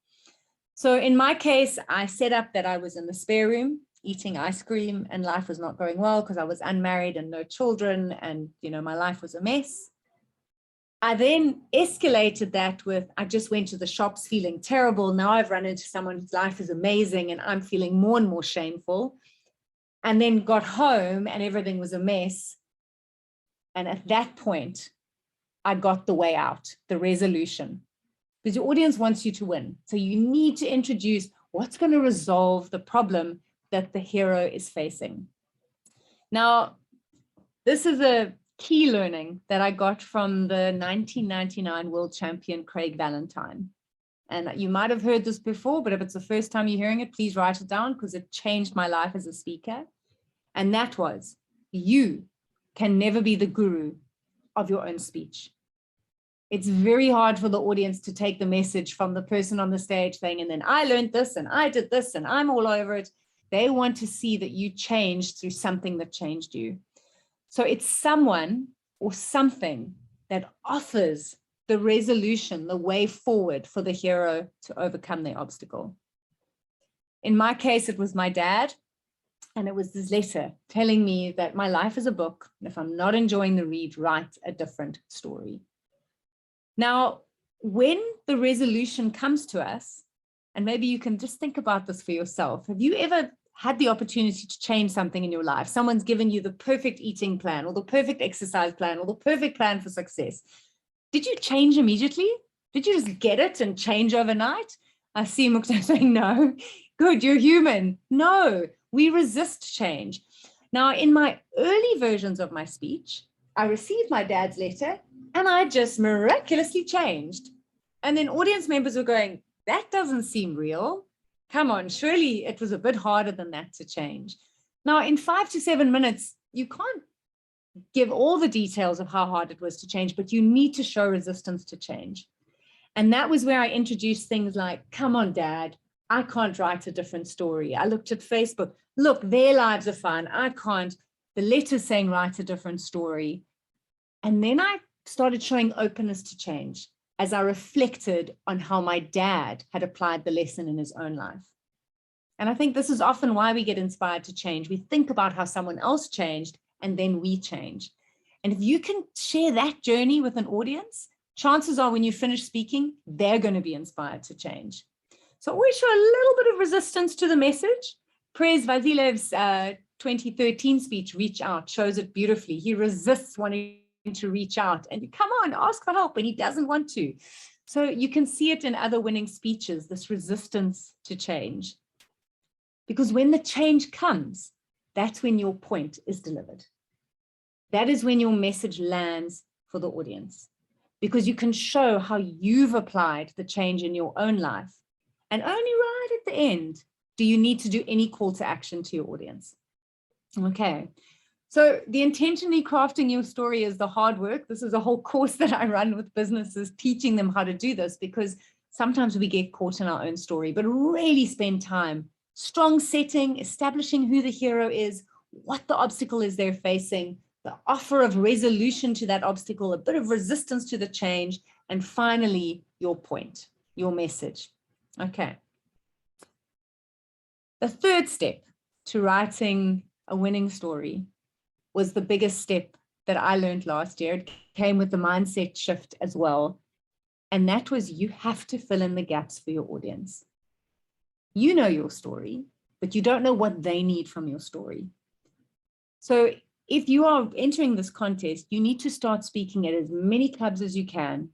[SPEAKER 5] So in my case, I set up that I was in the spare room eating ice cream, and life was not going well because I was unmarried and no children, and my life was a mess. I then escalated that with, I just went to the shops feeling terrible. Now I've run into someone whose life is amazing and I'm feeling more and more shameful. And then got home and everything was a mess. And at that point, I got the way out, the resolution, because your audience wants you to win. So you need to introduce what's going to resolve the problem that the hero is facing. Now, this is a key learning that I got from the 1999 world champion, Craig Valentine. And you might have heard this before, but if it's the first time you're hearing it, please write it down, because it changed my life as a speaker. And that was, you can never be the guru of your own speech. It's very hard for the audience to take the message from the person on the stage saying, and then I learned this and I did this and I'm all over it. They want to see that you changed through something that changed you. So it's someone or something that offers the resolution, the way forward for the hero to overcome their obstacle. In my case, it was my dad. And it was this letter telling me that my life is a book. And if I'm not enjoying the read, write a different story. Now, when the resolution comes to us, and maybe you can just think about this for yourself. Have you ever had the opportunity to change something in your life? Someone's given you the perfect eating plan or the perfect exercise plan or the perfect plan for success. Did you change immediately? Did you just get it and change overnight? I see Mukta saying no. Good, you're human. No, we resist change. Now, in my early versions of my speech, I received my dad's letter and I just miraculously changed. And then audience members were going, that doesn't seem real. Come on, surely it was a bit harder than that to change. Now, in 5 to 7 minutes, you can't give all the details of how hard it was to change, but you need to show resistance to change. And that was where I introduced things like, come on, Dad, I can't write a different story. I looked at Facebook, look, their lives are fine. I can't. The letter saying write a different story. And then I started showing openness to change as I reflected on how my dad had applied the lesson in his own life. And I think this is often why we get inspired to change. We think about how someone else changed and then we change. And if you can share that journey with an audience, chances are when you finish speaking, they're going to be inspired to change. So always show a little bit of resistance to the message. Prez Vasilev's 2013 speech, Reach Out, shows it beautifully. He resists wanting to reach out and you come on, ask for help, and he doesn't want to. So you can see it in other winning speeches, this resistance to change. Because when the change comes, that's when your point is delivered. That is when your message lands for the audience, because you can show how you've applied the change in your own life. And only right at the end do you need to do any call to action to your audience. Okay. So the intentionally crafting your story is the hard work. This is a whole course that I run with businesses, teaching them how to do this, because sometimes we get caught in our own story, but really spend time, strong setting, establishing who the hero is, what the obstacle is they're facing, the offer of resolution to that obstacle, a bit of resistance to the change, and finally, your point, your message. Okay. The third step to writing a winning story was the biggest step that I learned last year. It came with the mindset shift as well. And that was, you have to fill in the gaps for your audience. You know your story, but you don't know what they need from your story. So if you are entering this contest, you need to start speaking at as many clubs as you can,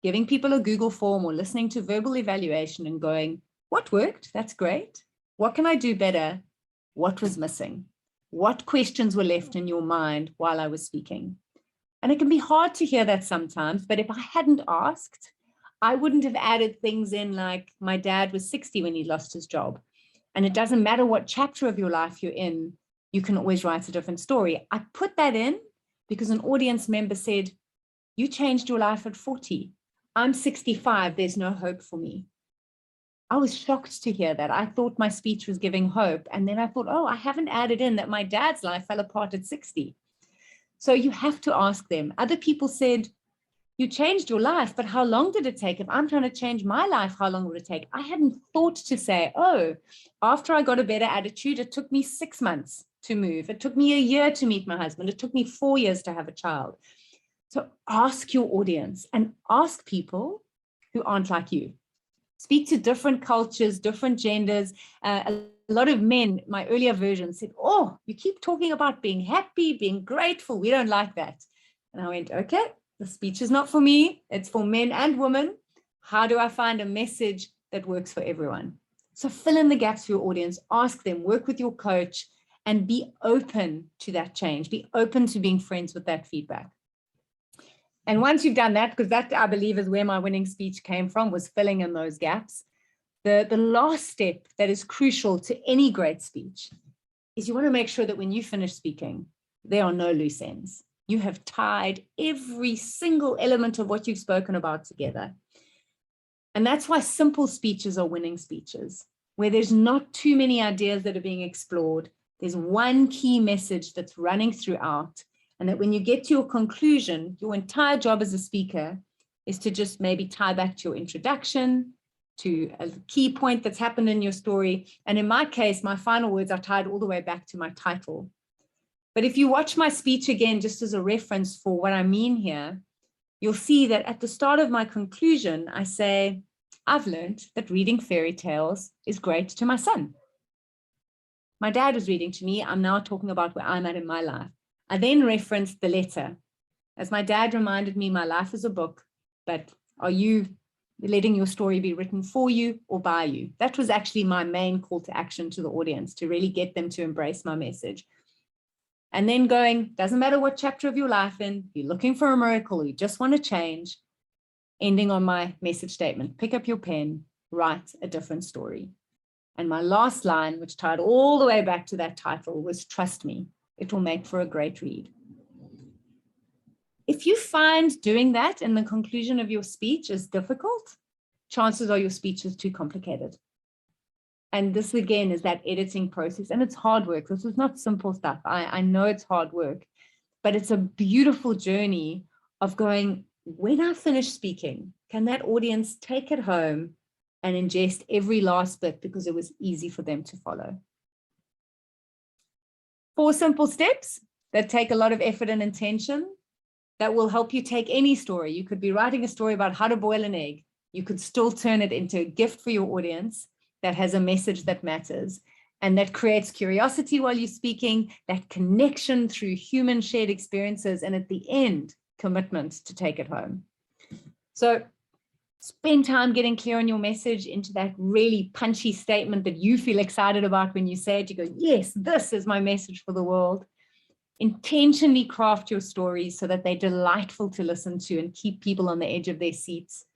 [SPEAKER 5] giving people a Google form or listening to verbal evaluation and going, what worked? That's great. What can I do better? What was missing? What questions were left in your mind while I was speaking? And it can be hard to hear that sometimes, but if I hadn't asked, I wouldn't have added things in like my dad was 60 when he lost his job. And it doesn't matter what chapter of your life you're in, you can always write a different story. I put that in because an audience member said, you changed your life at 40. I'm 65, there's no hope for me. I was shocked to hear that. I thought my speech was giving hope. And then I thought, oh, I haven't added in that my dad's life fell apart at 60. So you have to ask them. Other people said, you changed your life, but how long did it take? If I'm trying to change my life, how long would it take? I hadn't thought to say, oh, after I got a better attitude, it took me 6 months to move. It took me a year to meet my husband. It took me 4 years to have a child. So ask your audience and ask people who aren't like you. Speak to different cultures, different genders. A lot of men, my earlier version, said, oh, you keep talking about being happy, being grateful. We don't like that. And I went, okay, the speech is not for me. It's for men and women. How do I find a message that works for everyone? So fill in the gaps for your audience, ask them, work with your coach, and be open to that change. Be open to being friends with that feedback. And once you've done that, because that I believe is where my winning speech came from, was filling in those gaps. The last step that is crucial to any great speech is you want to make sure that when you finish speaking, there are no loose ends. You have tied every single element of what you've spoken about together. And that's why simple speeches are winning speeches, where there's not too many ideas that are being explored. There's one key message that's running throughout. And that when you get to your conclusion, your entire job as a speaker is to just maybe tie back to your introduction, to a key point that's happened in your story. And in my case, my final words are tied all the way back to my title. But if you watch my speech again, just as a reference for what I mean here, you'll see that at the start of my conclusion, I say, I've learned that reading fairy tales is great to my son. My dad was reading to me. I'm now talking about where I'm at in my life. I then referenced the letter. As my dad reminded me, my life is a book, but are you letting your story be written for you or by you? That was actually my main call to action to the audience, to really get them to embrace my message. And then going, doesn't matter what chapter of your life in, you're looking for a miracle, you just want to change, ending on my message statement, pick up your pen, write a different story. And my last line, which tied all the way back to that title, was trust me, it will make for a great read. If you find doing that in the conclusion of your speech is difficult, chances are your speech is too complicated. And this again is that editing process, and it's hard work. This is not simple stuff. I know it's hard work, but it's a beautiful journey of going, when I finish speaking, can that audience take it home and ingest every last bit because it was easy for them to follow? 4 simple steps that take a lot of effort and intention that will help you take any story. You could be writing a story about how to boil an egg. You could still turn it into a gift for your audience that has a message that matters and that creates curiosity while you're speaking, that connection through human shared experiences, and at the end, commitment to take it home. So spend time getting clear on your message into that really punchy statement that you feel excited about when you say it. You go, yes, this is my message for the world. Intentionally craft your stories so that they're delightful to listen to and keep people on the edge of their seats.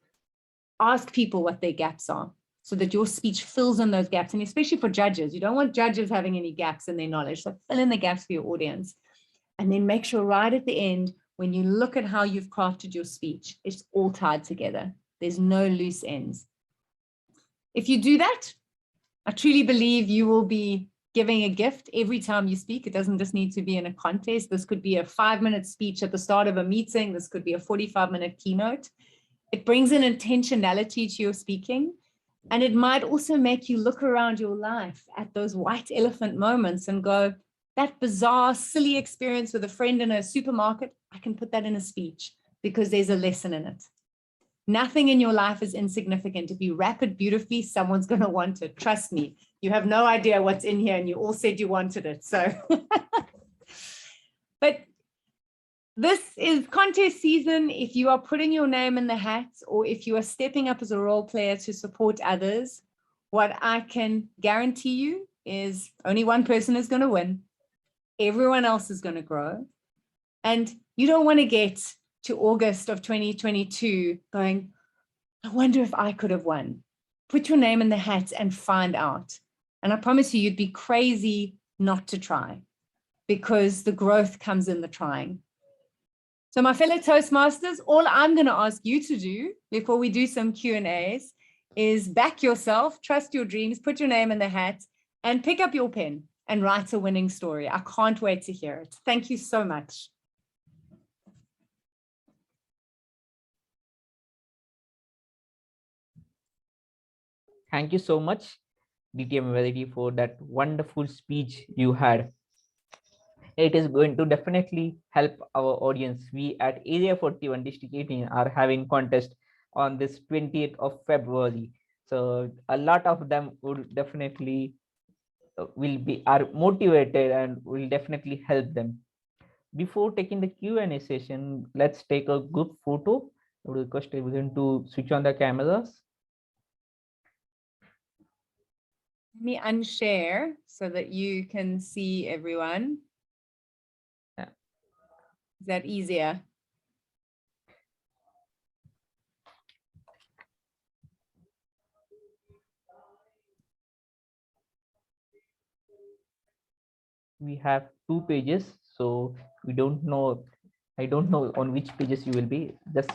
[SPEAKER 5] Ask people what their gaps are so that your speech fills in those gaps. And especially for judges, you don't want judges having any gaps in their knowledge. So fill in the gaps for your audience. And then make sure right at the end, when you look at how you've crafted your speech, it's all tied together. There's no loose ends. If you do that, I truly believe you will be giving a gift every time you speak. It doesn't just need to be in a contest. This could be a 5-minute speech at the start of a meeting. This could be a 45-minute keynote. It brings an intentionality to your speaking. And it might also make you look around your life at those white elephant moments and go, that bizarre, silly experience with a friend in a supermarket, I can put that in a speech because there's a lesson in it. Nothing in your life is insignificant. If you wrap it beautifully, someone's going to want it. Trust me, you have no idea what's in here and you all said you wanted it. So, but this is contest season. If you are putting your name in the hat or if you are stepping up as a role player to support others, what I can guarantee you is only one person is going to win. Everyone else is going to grow. And you don't want to get to August of 2022 going, I wonder if I could have won. Put your name in the hat and find out. And I promise you, you'd be crazy not to try because the growth comes in the trying. So my fellow Toastmasters, all I'm going to ask you to do before we do some Q&As is back yourself, trust your dreams, put your name in the hat and pick up your pen and write a winning story. I can't wait to hear it. Thank you so much.
[SPEAKER 2] Thank you so much, DTM Verity, for that wonderful speech you had. It is going to definitely help our audience. We at Area 41 District 18 are having contest on this 20th of February. So a lot of them would definitely are motivated and will definitely help them. Before taking the Q&A session, let's take a group photo. I would request everyone to switch on the cameras.
[SPEAKER 5] Let me unshare so that you can see everyone.
[SPEAKER 2] Yeah.
[SPEAKER 5] Is that easier?
[SPEAKER 2] We have 2 pages, so we don't know. I don't know on which pages you will be. Just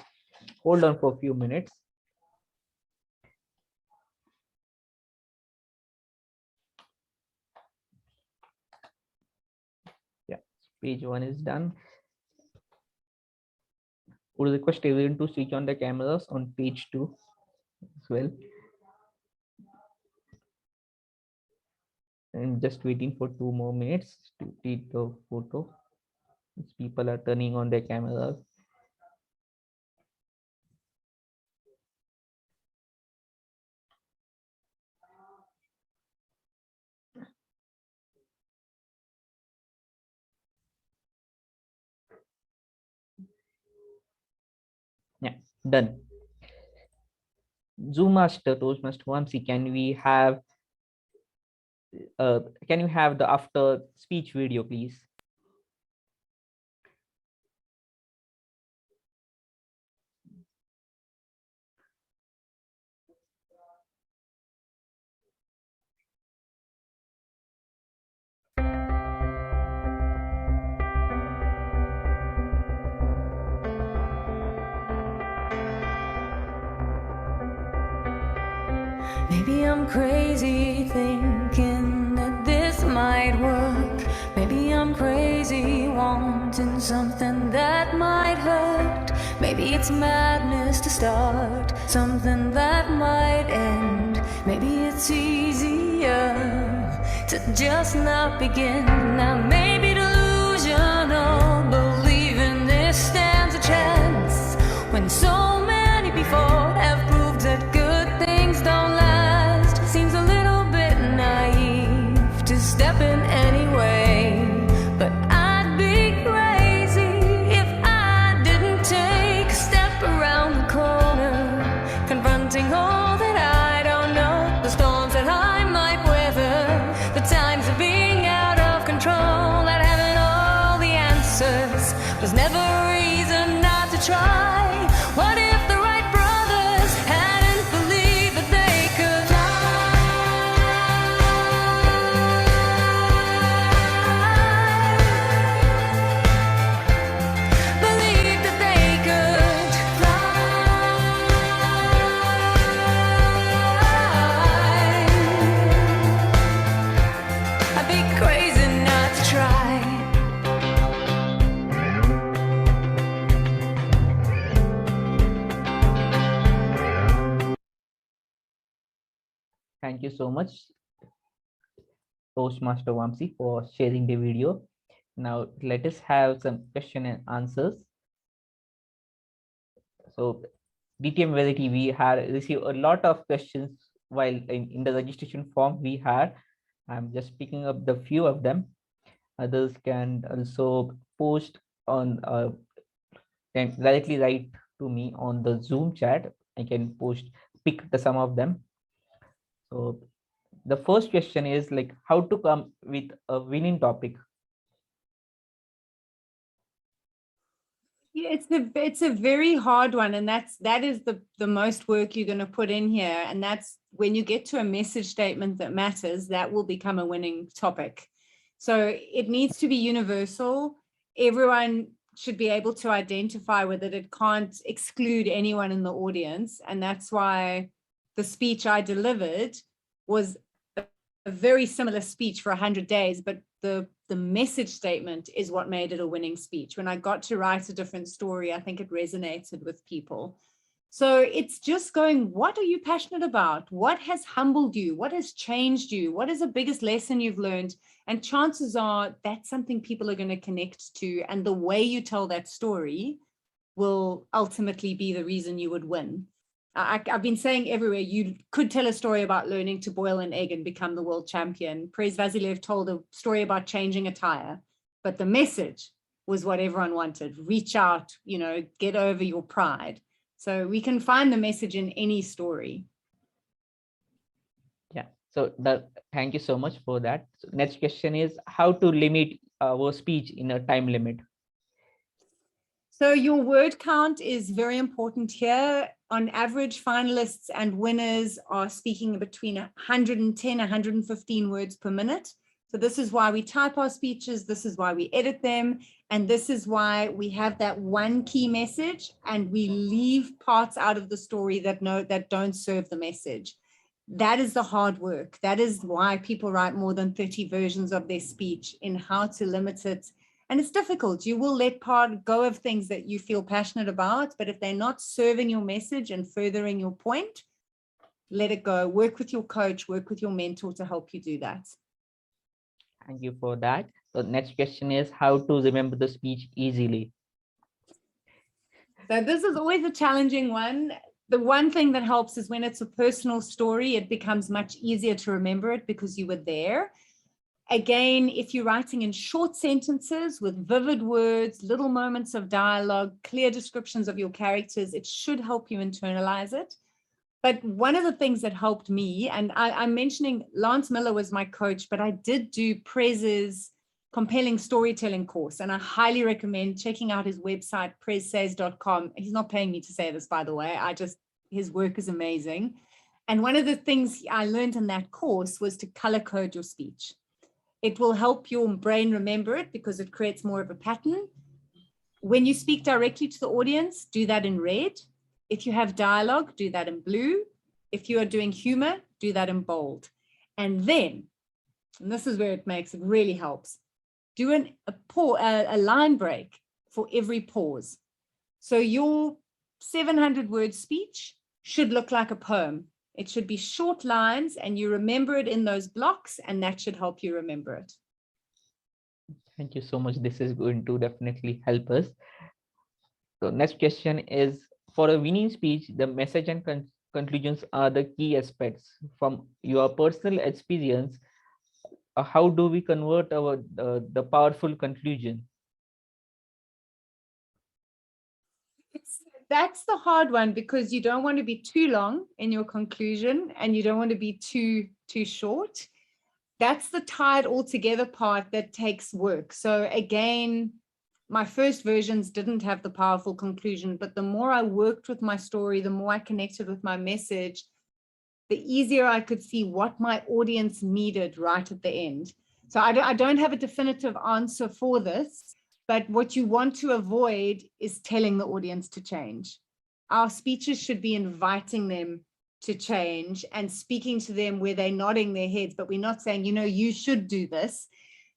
[SPEAKER 2] hold on for a few minutes. Yeah, page 1 is done. Would request everyone to switch on the cameras on page 2 as well. I'm just waiting for 2 more minutes to take the photo. These people are turning on their cameras. Yeah, done. Zoom Master, Toastmaster Vamsi, can you have the after speech video, please?
[SPEAKER 7] Maybe I'm crazy thinking that this might work. Maybe I'm crazy wanting something that might hurt. Maybe it's madness to start something that might end. Maybe it's easier to just not begin. Now maybe delusional, believing this stands a chance when so many before have proved that good things don't last. Seems a little bit naive to step in anyway, but I'd be crazy if I didn't take a step around the corner, confronting all that I don't know, the storms that I might weather, the times of being out of control, that having all the answers was never a reason not to try. What if the Wright brothers hadn't believed that they could fly? Believed that they could fly. I'd be crazy not to try.
[SPEAKER 2] Thank you so much, Toastmaster Vamsi, for sharing the video. Now let us have some question and answers. So DTM Verity, we had received a lot of questions while in the registration form we had. I'm just picking up the few of them. Others can also post on can directly write to me on the Zoom chat. I can pick some of them. So the first question is like how to come with a winning topic.
[SPEAKER 5] Yeah, it's a very hard one, and that is the most work you're going to put in here, and that's when you get to a message statement that matters, that will become a winning topic. So it needs to be universal. Everyone should be able to identify with it. It can't exclude anyone in the audience, and that's why the speech I delivered was a very similar speech for 100 days, but the message statement is what made it a winning speech. When I got to write a different story, I think it resonated with people. So it's just going, what are you passionate about? What has humbled you? What has changed you? What is the biggest lesson you've learned? And chances are that's something people are going to connect to. And the way you tell that story will ultimately be the reason you would win. I've been saying everywhere, you could tell a story about learning to boil an egg and become the world champion. Prez Vasilev told a story about changing a tire, but the message was what everyone wanted. Reach out, get over your pride. So we can find the message in any story.
[SPEAKER 2] Yeah, so thank you so much for that. So next question is how to limit our speech in a time limit.
[SPEAKER 5] So your word count is very important here. On average, finalists and winners are speaking between 110, 115 words per minute. So this is why we type our speeches. This is why we edit them. And this is why we have that one key message and we leave parts out of the story that don't serve the message. That is the hard work. That is why people write more than 30 versions of their speech, in how to limit it. And it's difficult. You will let go of things that you feel passionate about, but if they're not serving your message and furthering your point, let it go. Work with your coach, work with your mentor to help you do that.
[SPEAKER 2] Thank you for that. So next question is how to remember the speech easily.
[SPEAKER 5] So this is always a challenging one. The one thing that helps is when it's a personal story, it becomes much easier to remember it because you were there. Again, if you're writing in short sentences with vivid words, little moments of dialogue, clear descriptions of your characters, it should help you internalize it. But one of the things that helped me, and I'm mentioning Lance Miller was my coach, but I did do Prez's compelling storytelling course, and I highly recommend checking out his website, prezsays.com. He's not paying me to say this, by the way. His work is amazing. And one of the things I learned in that course was to color code your speech. It will help your brain remember it because it creates more of a pattern. When you speak directly to the audience, do that in red. If you have dialogue, do that in blue. If you are doing humor, do that in bold. And then, and this is where it really helps, do a line break for every pause. So your 700-word speech should look like a poem. It should be short lines and you remember it in those blocks, and that should help you remember it.
[SPEAKER 2] Thank you so much. This is going to definitely help us. So next question is, for a winning speech, the message and conclusions are the key aspects. From your personal experience, how do we convert the powerful conclusion?
[SPEAKER 5] That's the hard one, because you don't want to be too long in your conclusion and you don't want to be too short. That's the tie it all together part that takes work. So again, my first versions didn't have the powerful conclusion, but the more I worked with my story, the more I connected with my message, the easier I could see what my audience needed right at the end. So I don't have a definitive answer for this, but what you want to avoid is telling the audience to change. Our speeches should be inviting them to change and speaking to them where they're nodding their heads, but we're not saying, you should do this.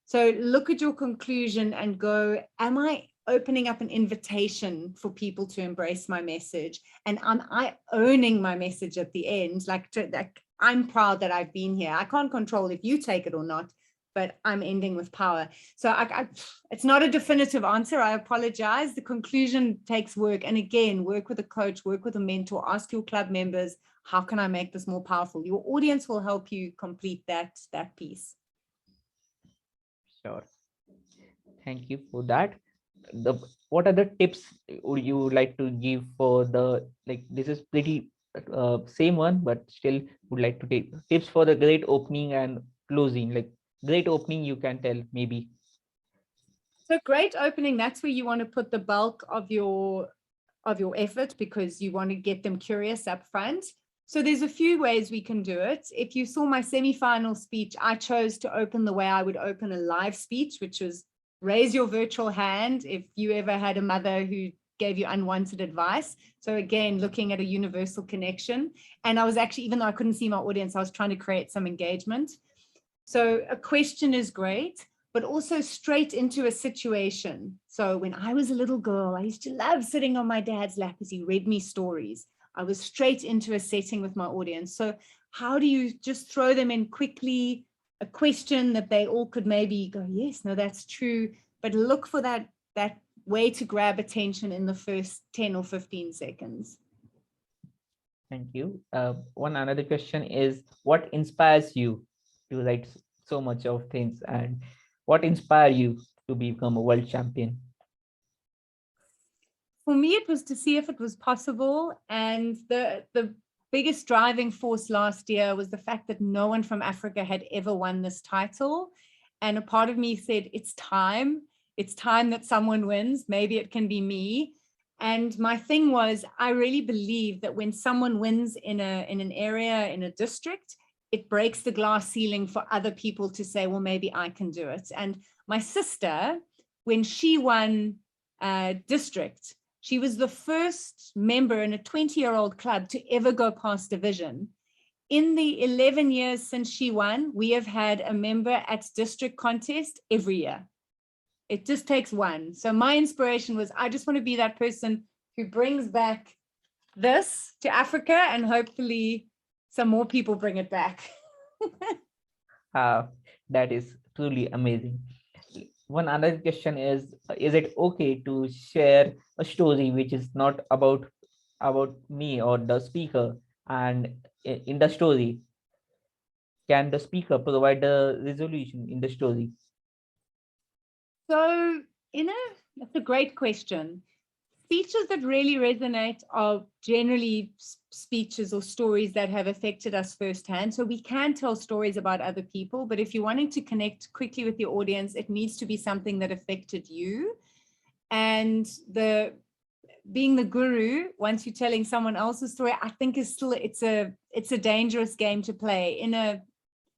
[SPEAKER 5] So look at your conclusion and go, am I opening up an invitation for people to embrace my message? And am I owning my message at the end? Like I'm proud that I've been here. I can't control if you take it or not, but I'm ending with power. So it's not a definitive answer. I apologize. The conclusion takes work. And again, work with a coach, work with a mentor, ask your club members, how can I make this more powerful? Your audience will help you complete that piece.
[SPEAKER 2] Sure. Thank you for that. What are the tips would you like to give for this is pretty same one, but still would like to take tips for the great opening and closing, like great opening you can tell maybe.
[SPEAKER 5] So great opening, that's where you want to put the bulk of your effort, because you want to get them curious up front. So there's a few ways we can do it. If you saw my semi-final speech, I chose to open the way I would open a live speech, which was raise your virtual hand if you ever had a mother who gave you unwanted advice. So again, looking at a universal connection. And I was actually, even though I couldn't see my audience, I was trying to create some engagement. So a question is great, but also straight into a situation. So when I was a little girl, I used to love sitting on my dad's lap as he read me stories. I was straight into a setting with my audience. So how do you just throw them in quickly, a question that they all could maybe go, yes, no, that's true, but look for that way to grab attention in the first 10 or 15 seconds.
[SPEAKER 2] Thank you. One another question is, what inspires you to write so much of things, and what inspired you to become a world champion?
[SPEAKER 5] For me, it was to see if it was possible. And the biggest driving force last year was the fact that no one from Africa had ever won this title. And a part of me said, it's time that someone wins. Maybe it can be me. And my thing was, I really believe that when someone wins in an area, in a district, it breaks the glass ceiling for other people to say, well, maybe I can do it. And my sister, when she won district, she was the first member in a 20-year-old club to ever go past division. In the 11 years since she won, we have had a member at district contest every year. It just takes one. So my inspiration was, I just want to be that person who brings back this to Africa, and hopefully some more people bring it back.
[SPEAKER 2] That is truly amazing. One other question is it okay to share a story which is not about me or the speaker, and in the story, can the speaker provide a resolution in the story?
[SPEAKER 5] So that's a great question. Speeches that really resonate are generally speeches or stories that have affected us firsthand. So we can tell stories about other people, but if you're wanting to connect quickly with your audience, it needs to be something that affected you. And being the guru, once you're telling someone else's story, I think is still, it's a dangerous game to play. In a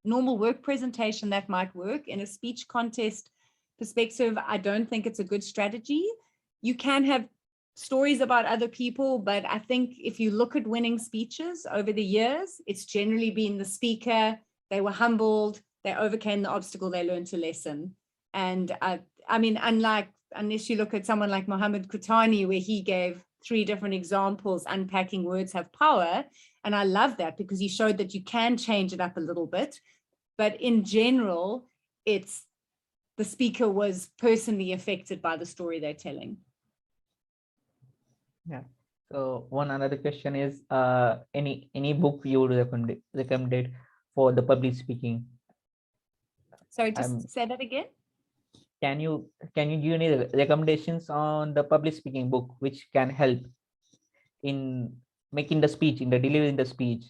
[SPEAKER 5] normal work presentation, that might work. In a speech contest perspective, I don't think it's a good strategy. You can have stories about other people, but I think if you look at winning speeches over the years, it's generally been the speaker. They were humbled, they overcame the obstacle, they learned a lesson. And I mean, unless you look at someone like Mohammed Kutani, where he gave 3 different examples, unpacking words have power. And I love that because he showed that you can change it up a little bit. But in general, it's the speaker was personally affected by the story they're telling.
[SPEAKER 2] Yeah. So one another question is any book you would recommend for the public speaking?
[SPEAKER 5] Sorry, just say that again.
[SPEAKER 2] Can you give any recommendations on the public speaking book which can help in making the speech, in the delivering the speech?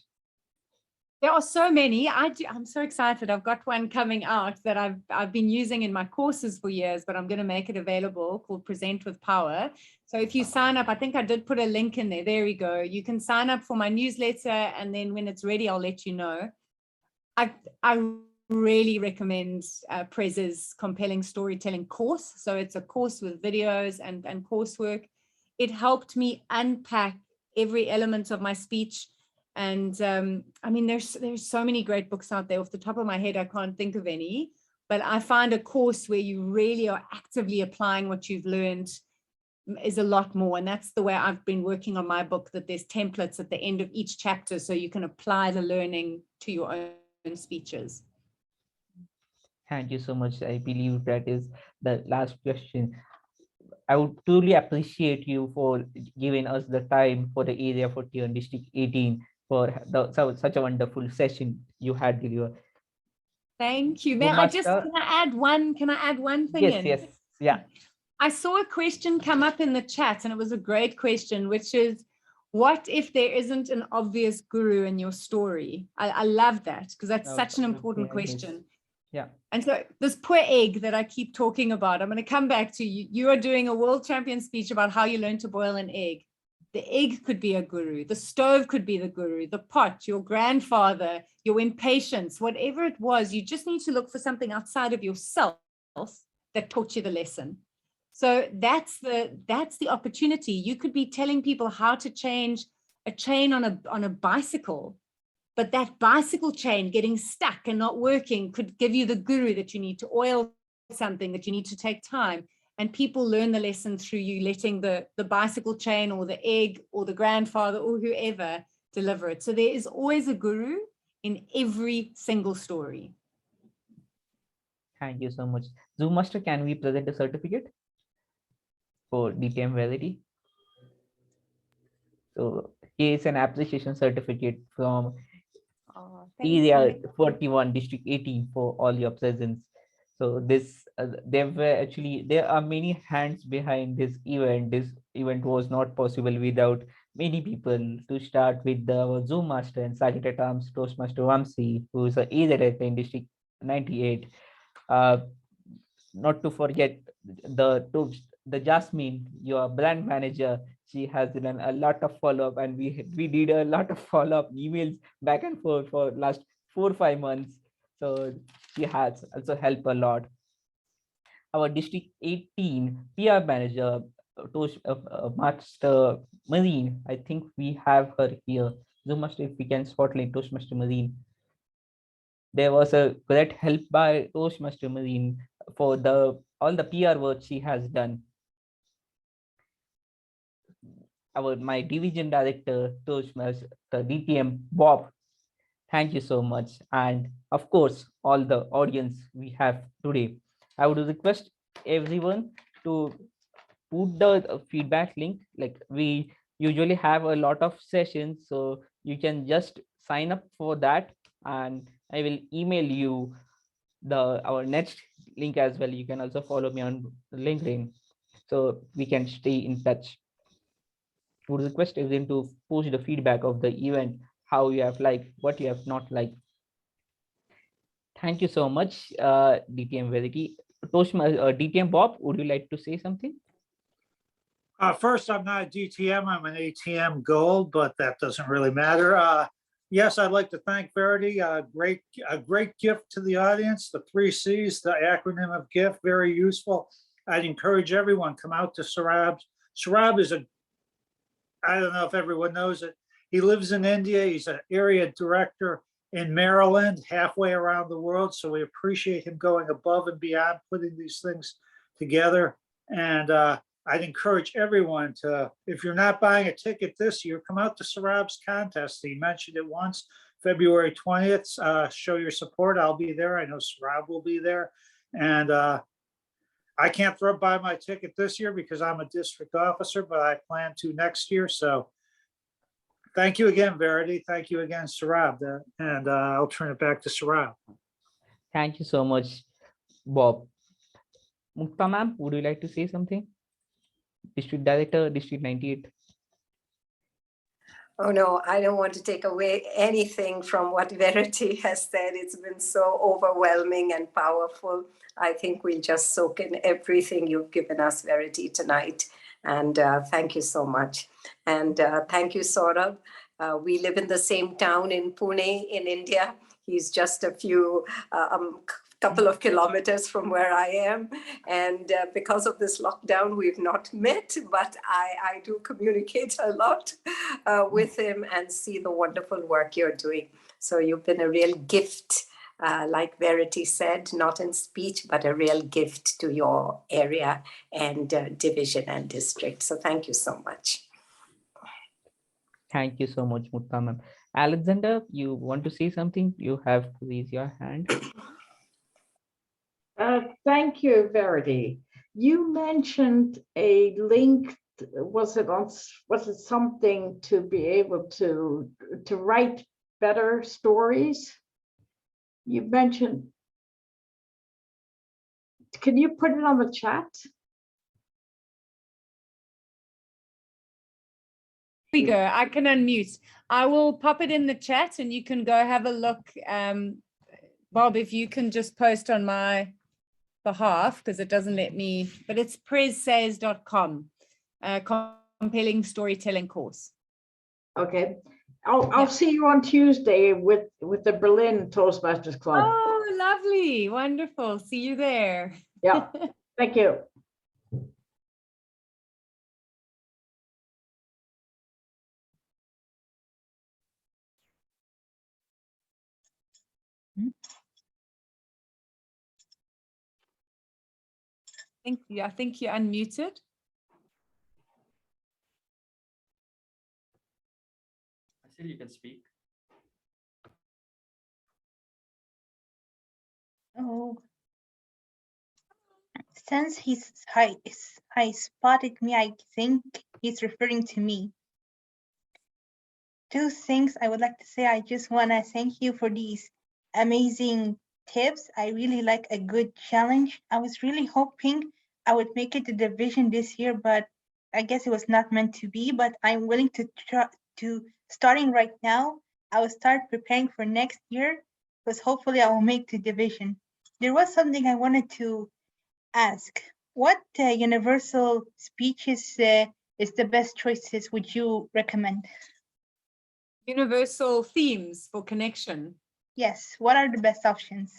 [SPEAKER 5] There are so many. I'm so excited. I've got one coming out that I've been using in my courses for years, but I'm going to make it available, called Present with Power. So if you sign up, I think I did put a link in there. There we go. You can sign up for my newsletter, and then when it's ready, I'll let you know. I really recommend Prez's compelling storytelling course. So it's a course with videos and coursework. It helped me unpack every element of my speech. And I mean, there's so many great books out there. Off the top of my head, I can't think of any, but I find a course where you really are actively applying what you've learned is a lot more. And that's the way I've been working on my book, that there's templates at the end of each chapter so you can apply the learning to your own speeches.
[SPEAKER 2] Thank you so much. I believe that is the last question. I would truly appreciate you for giving us the time for the Area 40 and District 18 for such a wonderful session you had delivered.
[SPEAKER 5] Thank you. Can I add one thing in?
[SPEAKER 2] Yes, yeah.
[SPEAKER 5] I saw a question come up in the chat, and it was a great question, which is, what if there isn't an obvious guru in your story? I love that, because that's such an important question.
[SPEAKER 2] Yeah.
[SPEAKER 5] And so this poor egg that I keep talking about, I'm going to come back to you. You are doing a world champion speech about how you learn to boil an egg. The egg could be a guru. The stove could be the guru. The pot, your grandfather, your impatience, whatever it was, you just need to look for something outside of yourself that taught you the lesson. So that's the opportunity. You could be telling people how to change a chain on a bicycle, but that bicycle chain getting stuck and not working could give you the guru that you need to oil something, that you need to take time. And people learn the lesson through you letting the bicycle chain or the egg or the grandfather or whoever deliver it. So there is always a guru in every single story.
[SPEAKER 2] Thank you so much. Zoom Master, can we present a certificate for DTM Verity? So here's an appreciation certificate from Area 41 District 18 for all your presence. So this there are many hands behind this event. This event was not possible without many people, to start with the Zoom Master and Sergeant at Arms Toastmaster Vamsi, who is an area director in District 98. Not to forget the Jasmine, your brand manager. She has done a lot of follow-up, and we did a lot of follow-up emails back and forth for last 4 or 5 months. So she has also helped a lot. Our District 18 PR manager, Toastmaster Marine, I think we have her here. Zoom Master, if we can spotlight Toastmaster Marine. There was a great help by Toastmaster Marine for all the PR work she has done. My division director, Toastmaster DTM Bob, thank you so much. And of course, all the audience we have today. I would request everyone to put the feedback link. Like, we usually have a lot of sessions, so you can just sign up for that, and I will email you our next link as well. You can also follow me on LinkedIn, so we can stay in touch. Would request everyone to post the feedback of the event, how you have liked, what you have not liked. Thank you so much, DTM Verity. DTM Bob, would you like to say something?
[SPEAKER 3] First, I'm not a DTM, I'm an ATM Gold, but that doesn't really matter. Yes, I'd like to thank Verity. A great gift to the audience. The 3 C's, the acronym of gift, very useful. I'd encourage everyone, come out to Sarab. Sarab is a I don't know if everyone knows it. He lives in India. He's an area director in Maryland, halfway around the world. So we appreciate him going above and beyond putting these things together. And I'd encourage everyone to, if you're not buying a ticket this year, come out to Sarab's contest. He mentioned it once, February 20th. Show your support. I'll be there. I know Sarab will be there. And I can't buy my ticket this year because I'm a district officer, but I plan to next year. So thank you again, Verity. Thank you again, Sarab. And I'll turn it back to Sarab.
[SPEAKER 2] Thank you so much, Bob. Mukta ma'am, would you like to say something? District Director, District 98.
[SPEAKER 4] Oh, no, I don't want to take away anything from what Verity has said. It's been so overwhelming and powerful. I think we'll just soak in everything you've given us, Verity, tonight. And thank you so much. And thank you, Saurabh. We live in the same town in Pune, in India. He's just a few couple of kilometers from where I am. And because of this lockdown, we've not met, but I do communicate a lot with him and see the wonderful work you're doing. So you've been a real gift, like Verity said, not in speech, but a real gift to your area and division and district. So thank you so much.
[SPEAKER 2] Thank you so much, Mukta ma'am. Alexander, you want to say something? You have to raise your hand.
[SPEAKER 8] Thank you, Verity. You mentioned a link. Was it something to be able to write better stories? You mentioned. Can you put it on the chat?
[SPEAKER 5] Here we go. I can unmute. I will pop it in the chat and you can go have a look. Bob, if you can just post on my behalf, because it doesn't let me, but it's prezsays.com, compelling storytelling course.
[SPEAKER 8] Okay. I'll see you on Tuesday with the Berlin Toastmasters Club.
[SPEAKER 5] Oh, lovely. Wonderful. See you there.
[SPEAKER 8] Yeah. Thank you.
[SPEAKER 5] Thank you. I think you're unmuted.
[SPEAKER 1] I said you can speak.
[SPEAKER 9] Oh, since I spotted me, I think he's referring to me. Two things I would like to say. I just want to thank you for these amazing tips. I really like a good challenge. I was really hoping I would make it to division this year, but I guess it was not meant to be. But I'm willing to try to starting right now. I will start preparing for next year because hopefully I will make to division. There was something I wanted to ask. What universal speeches is the best choices would you recommend?
[SPEAKER 5] Universal themes for connection.
[SPEAKER 9] Yes, what are the best options?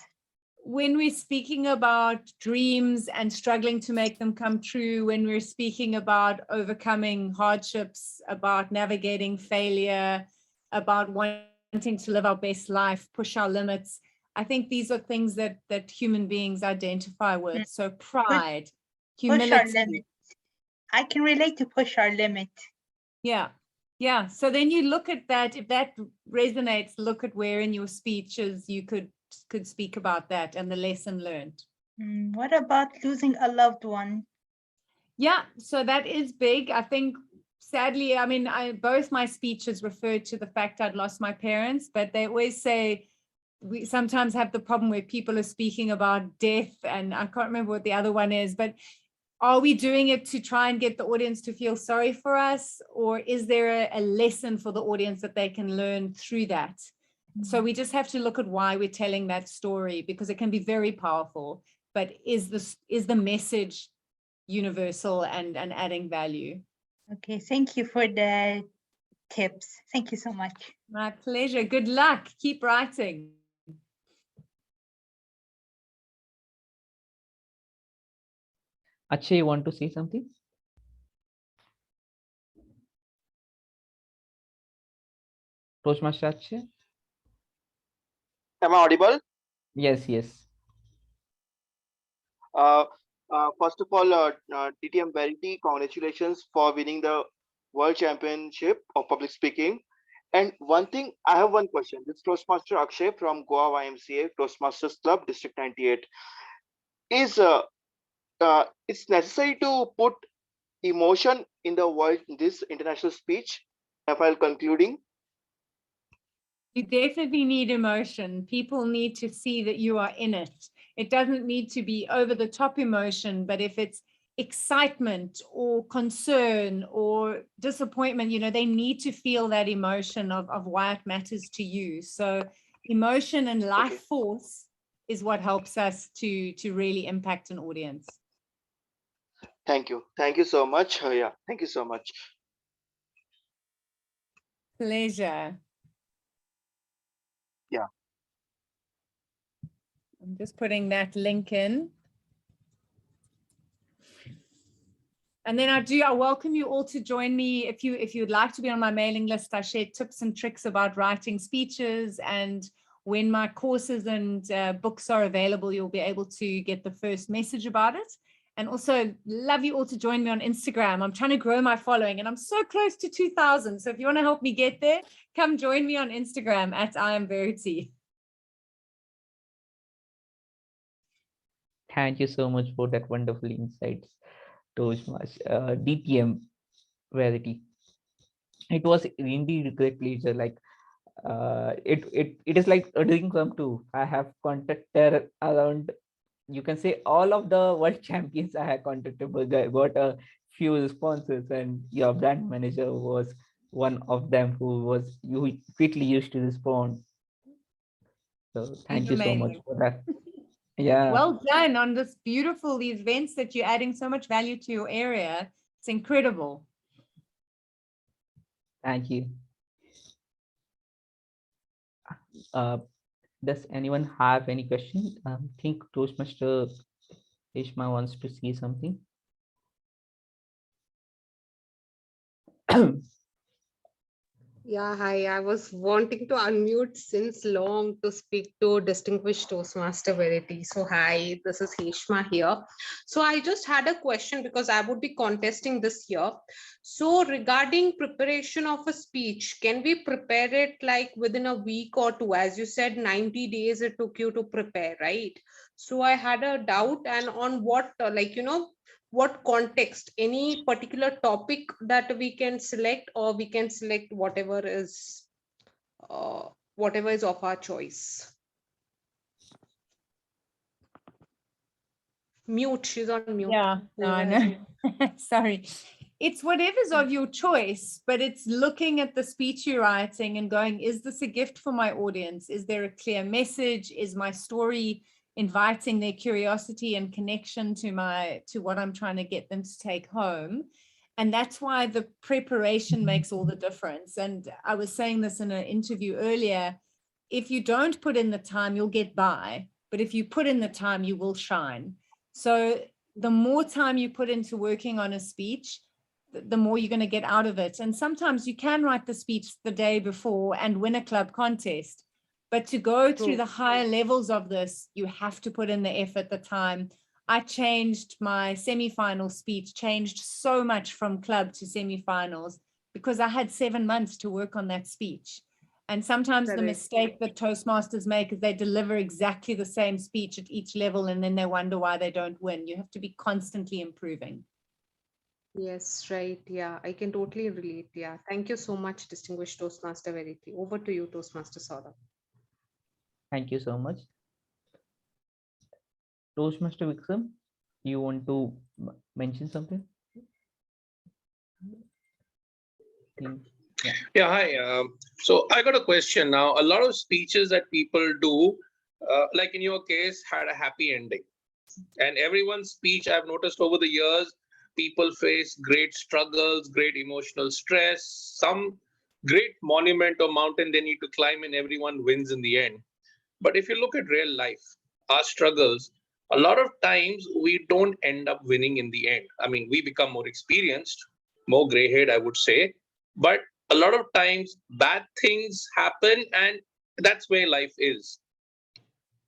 [SPEAKER 5] When we're speaking about dreams and struggling to make them come true, when we're speaking about overcoming hardships, about navigating failure, about wanting to live our best life, push our limits, I think these are things that human beings identify with. So pride, humility.
[SPEAKER 9] Push our limit. I can relate to push our limit.
[SPEAKER 5] Yeah. Yeah. So then you look at that. If that resonates, look at where in your speeches you could speak about that and the lesson learned.
[SPEAKER 9] What about losing a loved one?
[SPEAKER 5] Yeah. So that is big. I think sadly, I mean, both my speeches referred to the fact I'd lost my parents, but they always say we sometimes have the problem where people are speaking about death, and I can't remember what the other one is, but are we doing it to try and get the audience to feel sorry for us? Or is there a lesson for the audience that they can learn through that? So we just have to look at why we're telling that story, because it can be very powerful, but is the message universal and adding value?
[SPEAKER 9] Okay, thank you for the tips. Thank you so much.
[SPEAKER 5] My pleasure. Good luck. Keep writing.
[SPEAKER 2] Akshay, you want to say something? Toastmaster Akshay?
[SPEAKER 10] Am I audible?
[SPEAKER 2] Yes, yes.
[SPEAKER 10] First of all, DTM Verity, congratulations for winning the World Championship of Public Speaking. And one thing, I have one question. This Toastmaster Akshay from Goa YMCA Toastmasters Club, District 98. Is it's necessary to put emotion in the world, this international speech, while concluding?
[SPEAKER 5] You definitely need emotion. People need to see that you are in it. It doesn't need to be over the top emotion, but if it's excitement or concern or disappointment, they need to feel that emotion of why it matters to you. So emotion and life force is what helps us to really impact an audience.
[SPEAKER 10] Thank you. Thank you so much. Yeah, thank you so much.
[SPEAKER 5] Pleasure.
[SPEAKER 10] Yeah.
[SPEAKER 5] I'm just putting that link in. And then I welcome you all to join me if you'd like to be on my mailing list. I share tips and tricks about writing speeches, and when my courses and books are available, you'll be able to get the first message about it. And also love you all to join me on Instagram. I'm trying to grow my following and I'm so close to 2,000. So if you want to help me get there, come join me on Instagram at I am Verity.
[SPEAKER 2] Thank you so much for that wonderful insights, Toastmaster DTM Verity. It was indeed a great pleasure. Like it is like a dream come true. I have contacted around, you can say, all of the world champions I had contacted, but I got a few responses, and your brand manager was one of them who quickly used to respond. So thank you so much for that. Yeah.
[SPEAKER 5] Well done on these events that you're adding so much value to your area. It's incredible.
[SPEAKER 2] Thank you. Does anyone have any questions? I think Toastmaster Ishma wants to see something.
[SPEAKER 6] Yeah, hi. I was wanting to unmute since long to speak to distinguished Toastmaster Verity. So hi, this is Heshma here. So I just had a question because I would be contesting this year. So regarding preparation of a speech, can we prepare it like within a week or two? As you said, 90 days it took you to prepare, right? So I had a doubt, and on what, what context, any particular topic that we can select, or we can select whatever is of our choice. Mute, she's on mute.
[SPEAKER 5] Yeah, no, no. Sorry. It's whatever's of your choice, but it's looking at the speech you're writing and going, is this a gift for my audience? Is there a clear message? Is my story inviting their curiosity and connection to what I'm trying to get them to take home? And that's why the preparation makes all the difference. And I was saying this in an interview earlier, if you don't put in the time, you'll get by. But if you put in the time, you will shine. So the more time you put into working on a speech, the more you're going to get out of it. And sometimes you can write the speech the day before and win a club contest. But to go through the higher levels of this, you have to put in the effort, the time. I changed my semi-final speech, changed so much from club to semi-finals because I had 7 months to work on that speech. And sometimes the mistake that Toastmasters make is they deliver exactly the same speech at each level, and then they wonder why they don't win. You have to be constantly improving.
[SPEAKER 6] Yes, right. Yeah, I can totally relate. Yeah. Thank you so much, distinguished Toastmaster Verity. Over to you, Toastmaster Saurabh.
[SPEAKER 2] Thank you so much. Toastmaster Vikram, you want to mention something?
[SPEAKER 11] Yeah, hi. So I got a question now. A lot of speeches that people do, like in your case, had a happy ending. And everyone's speech, I've noticed over the years, people face great struggles, great emotional stress, some great monument or mountain they need to climb, and everyone wins in the end. But if you look at real life, our struggles, a lot of times we don't end up winning in the end. I mean, we become more experienced, more gray-haired, I would say. But a lot of times bad things happen, and that's where life is.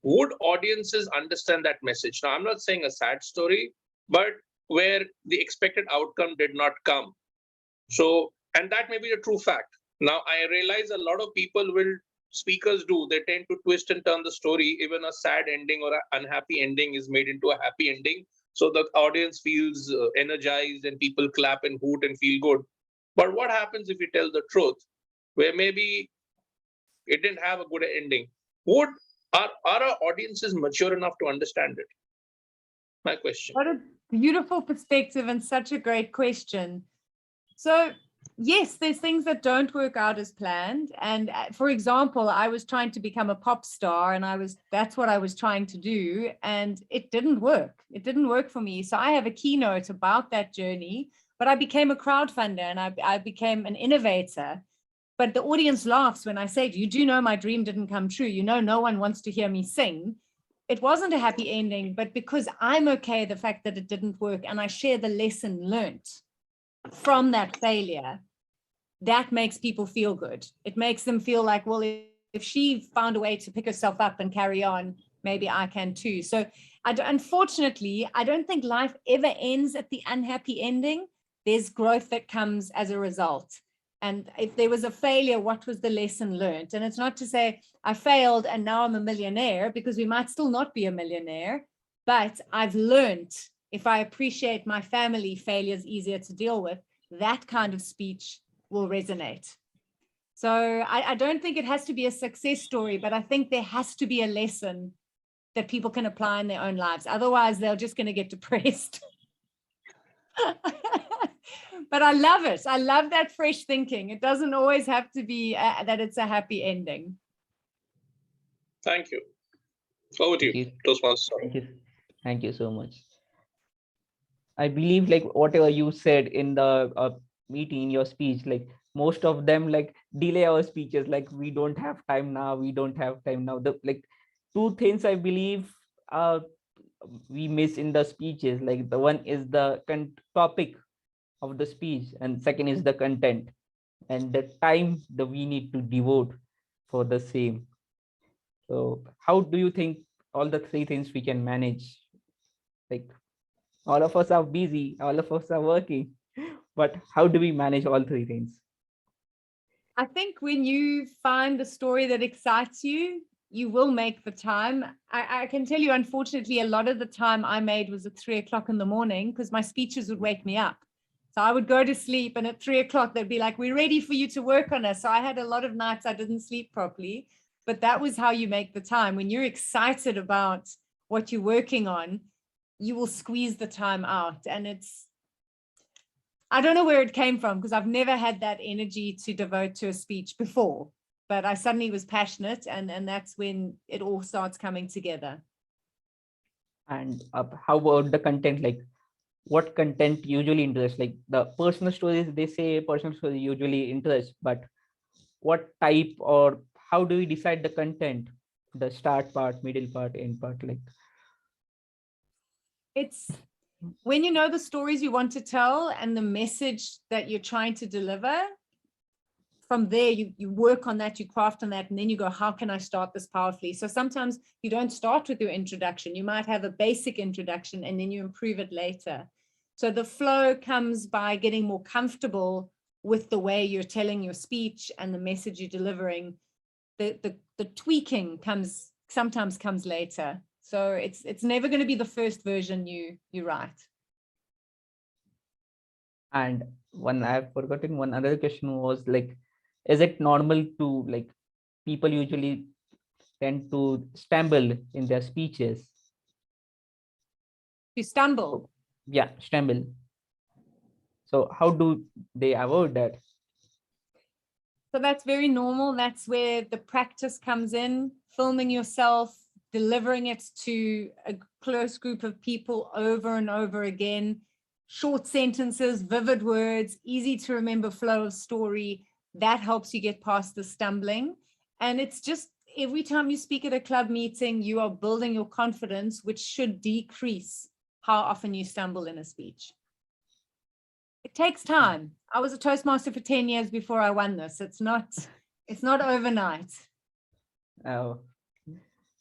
[SPEAKER 11] Would audiences understand that message? Now, I'm not saying a sad story, but where the expected outcome did not come. So, and that may be a true fact. Now, I realize a lot of people speakers do, they tend to twist and turn the story. Even a sad ending or an unhappy ending is made into a happy ending. So the audience feels energized and people clap and hoot and feel good. But what happens if you tell the truth, where maybe it didn't have a good ending? Are our audiences mature enough to understand it? My question.
[SPEAKER 5] What a beautiful perspective and such a great question. So yes, there's things that don't work out as planned. And for example, I was trying to become a pop star, and that's what I was trying to do. And it didn't work. It didn't work for me. So I have a keynote about that journey, but I became a crowdfunder and I became an innovator. But the audience laughs when I say, you do know my dream didn't come true. You know, no one wants to hear me sing. It wasn't a happy ending, but because I'm okay the fact that it didn't work, and I share the lesson learned from that failure, that makes people feel good. It makes them feel like, well, if she found a way to pick herself up and carry on, maybe I can too. So unfortunately, I don't think life ever ends at the unhappy ending. There's growth that comes as a result. And if there was a failure, what was the lesson learned? And it's not to say I failed and now I'm a millionaire, because we might still not be a millionaire, but I've learned, if I appreciate my family, failure is easier to deal with. That kind of speech will resonate. So I don't think it has to be a success story, but I think there has to be a lesson that people can apply in their own lives. Otherwise, they're just going to get depressed. But I love it. I love that fresh thinking. It doesn't always have to be that it's a happy ending.
[SPEAKER 11] Thank you. Over to you, Toastmaster.
[SPEAKER 2] Thank you so much. I believe like whatever you said in the meeting, in your speech, like most of them like delay our speeches, like we don't have time now, we don't have time now. The like two things I believe we miss in the speeches, like the one is the topic of the speech, and second is the content and the time that we need to devote for the same. So how do you think all the three things we can manage? Like all of us are busy, all of us are working, but how do we manage all three things?
[SPEAKER 5] I think when you find the story that excites you, you will make the time. I can tell you, unfortunately, a lot of the time I made was at 3 o'clock in the morning, because my speeches would wake me up. So I would go to sleep, and at 3 o'clock, they'd be like, we're ready for you to work on us. So I had a lot of nights I didn't sleep properly, but that was how you make the time. When you're excited about what you're working on, you will squeeze the time out. And I don't know where it came from, because I've never had that energy to devote to a speech before, but I suddenly was passionate, and that's when it all starts coming together.
[SPEAKER 2] And how about the content? Like what content usually interests? Like the personal stories, they say personal stories usually interest, but what type, or how do we decide the content, the start part, middle part, end part? Like
[SPEAKER 5] it's when you know the stories you want to tell and the message that you're trying to deliver, from there you work on that, you craft on that, and then you go, how can I start this powerfully? So sometimes you don't start with your introduction. You might have a basic introduction and then you improve it later. So the flow comes by getting more comfortable with the way you're telling your speech and the message you're delivering. The tweaking sometimes comes later. So it's never going to be the first version you write.
[SPEAKER 2] And I've forgotten one other question was like, is it normal to like people usually tend to stumble in their speeches?
[SPEAKER 5] You stumble.
[SPEAKER 2] Yeah, stumble. So how do they avoid that?
[SPEAKER 5] So that's very normal. That's where the practice comes in, filming yourself, delivering it to a close group of people over and over again. Short sentences, vivid words, easy to remember flow of story. That helps you get past the stumbling. And it's just every time you speak at a club meeting, you are building your confidence, which should decrease how often you stumble in a speech. It takes time. I was a Toastmaster for 10 years before I won this. It's not overnight.
[SPEAKER 2] Oh,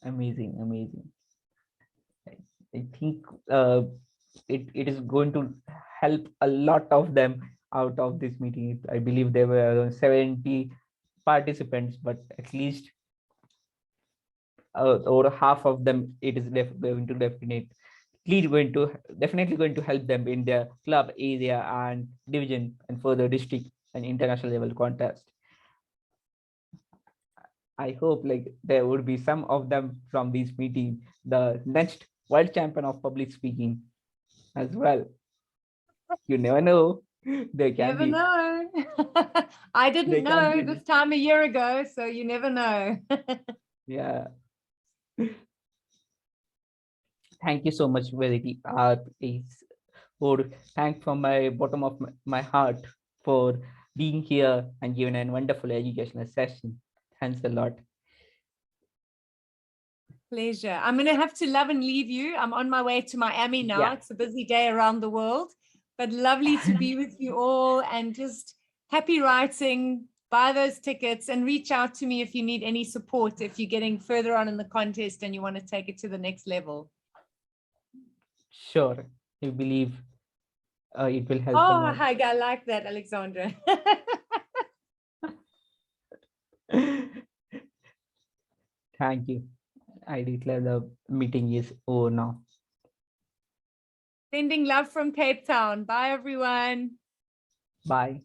[SPEAKER 2] amazing, amazing. I think it is going to help a lot of them out of this meeting. I believe there were around 70 participants, but at least over half of them, it is going to definitely going to help them in their club area and division and further district and international level contest. I hope like there would be some of them from this meeting, the next world champion of public speaking as well. You never know. They can
[SPEAKER 5] Never
[SPEAKER 2] be.
[SPEAKER 5] know. I
[SPEAKER 2] They
[SPEAKER 5] didn't
[SPEAKER 2] can
[SPEAKER 5] know
[SPEAKER 2] be.
[SPEAKER 5] this time a year ago, so you never know.
[SPEAKER 2] Yeah. Thank you so much, Verity. It's for thank from my bottom of my heart for being here and giving a wonderful educational session. Thanks a lot.
[SPEAKER 5] Pleasure. I'm going to have to love and leave you. I'm on my way to Miami now.
[SPEAKER 2] Yeah.
[SPEAKER 5] It's a busy day around the world, but lovely to be with you all, and just happy writing. Buy those tickets and reach out to me if you need any support, if you're getting further on in the contest and you want to take it to the next level.
[SPEAKER 2] Sure. I believe it will help a
[SPEAKER 5] Oh,
[SPEAKER 2] lot.
[SPEAKER 5] hi, I like that, Alexandra.
[SPEAKER 2] Thank you. I declare the meeting is over now.
[SPEAKER 5] Sending love from Cape Town. Bye, everyone.
[SPEAKER 2] Bye.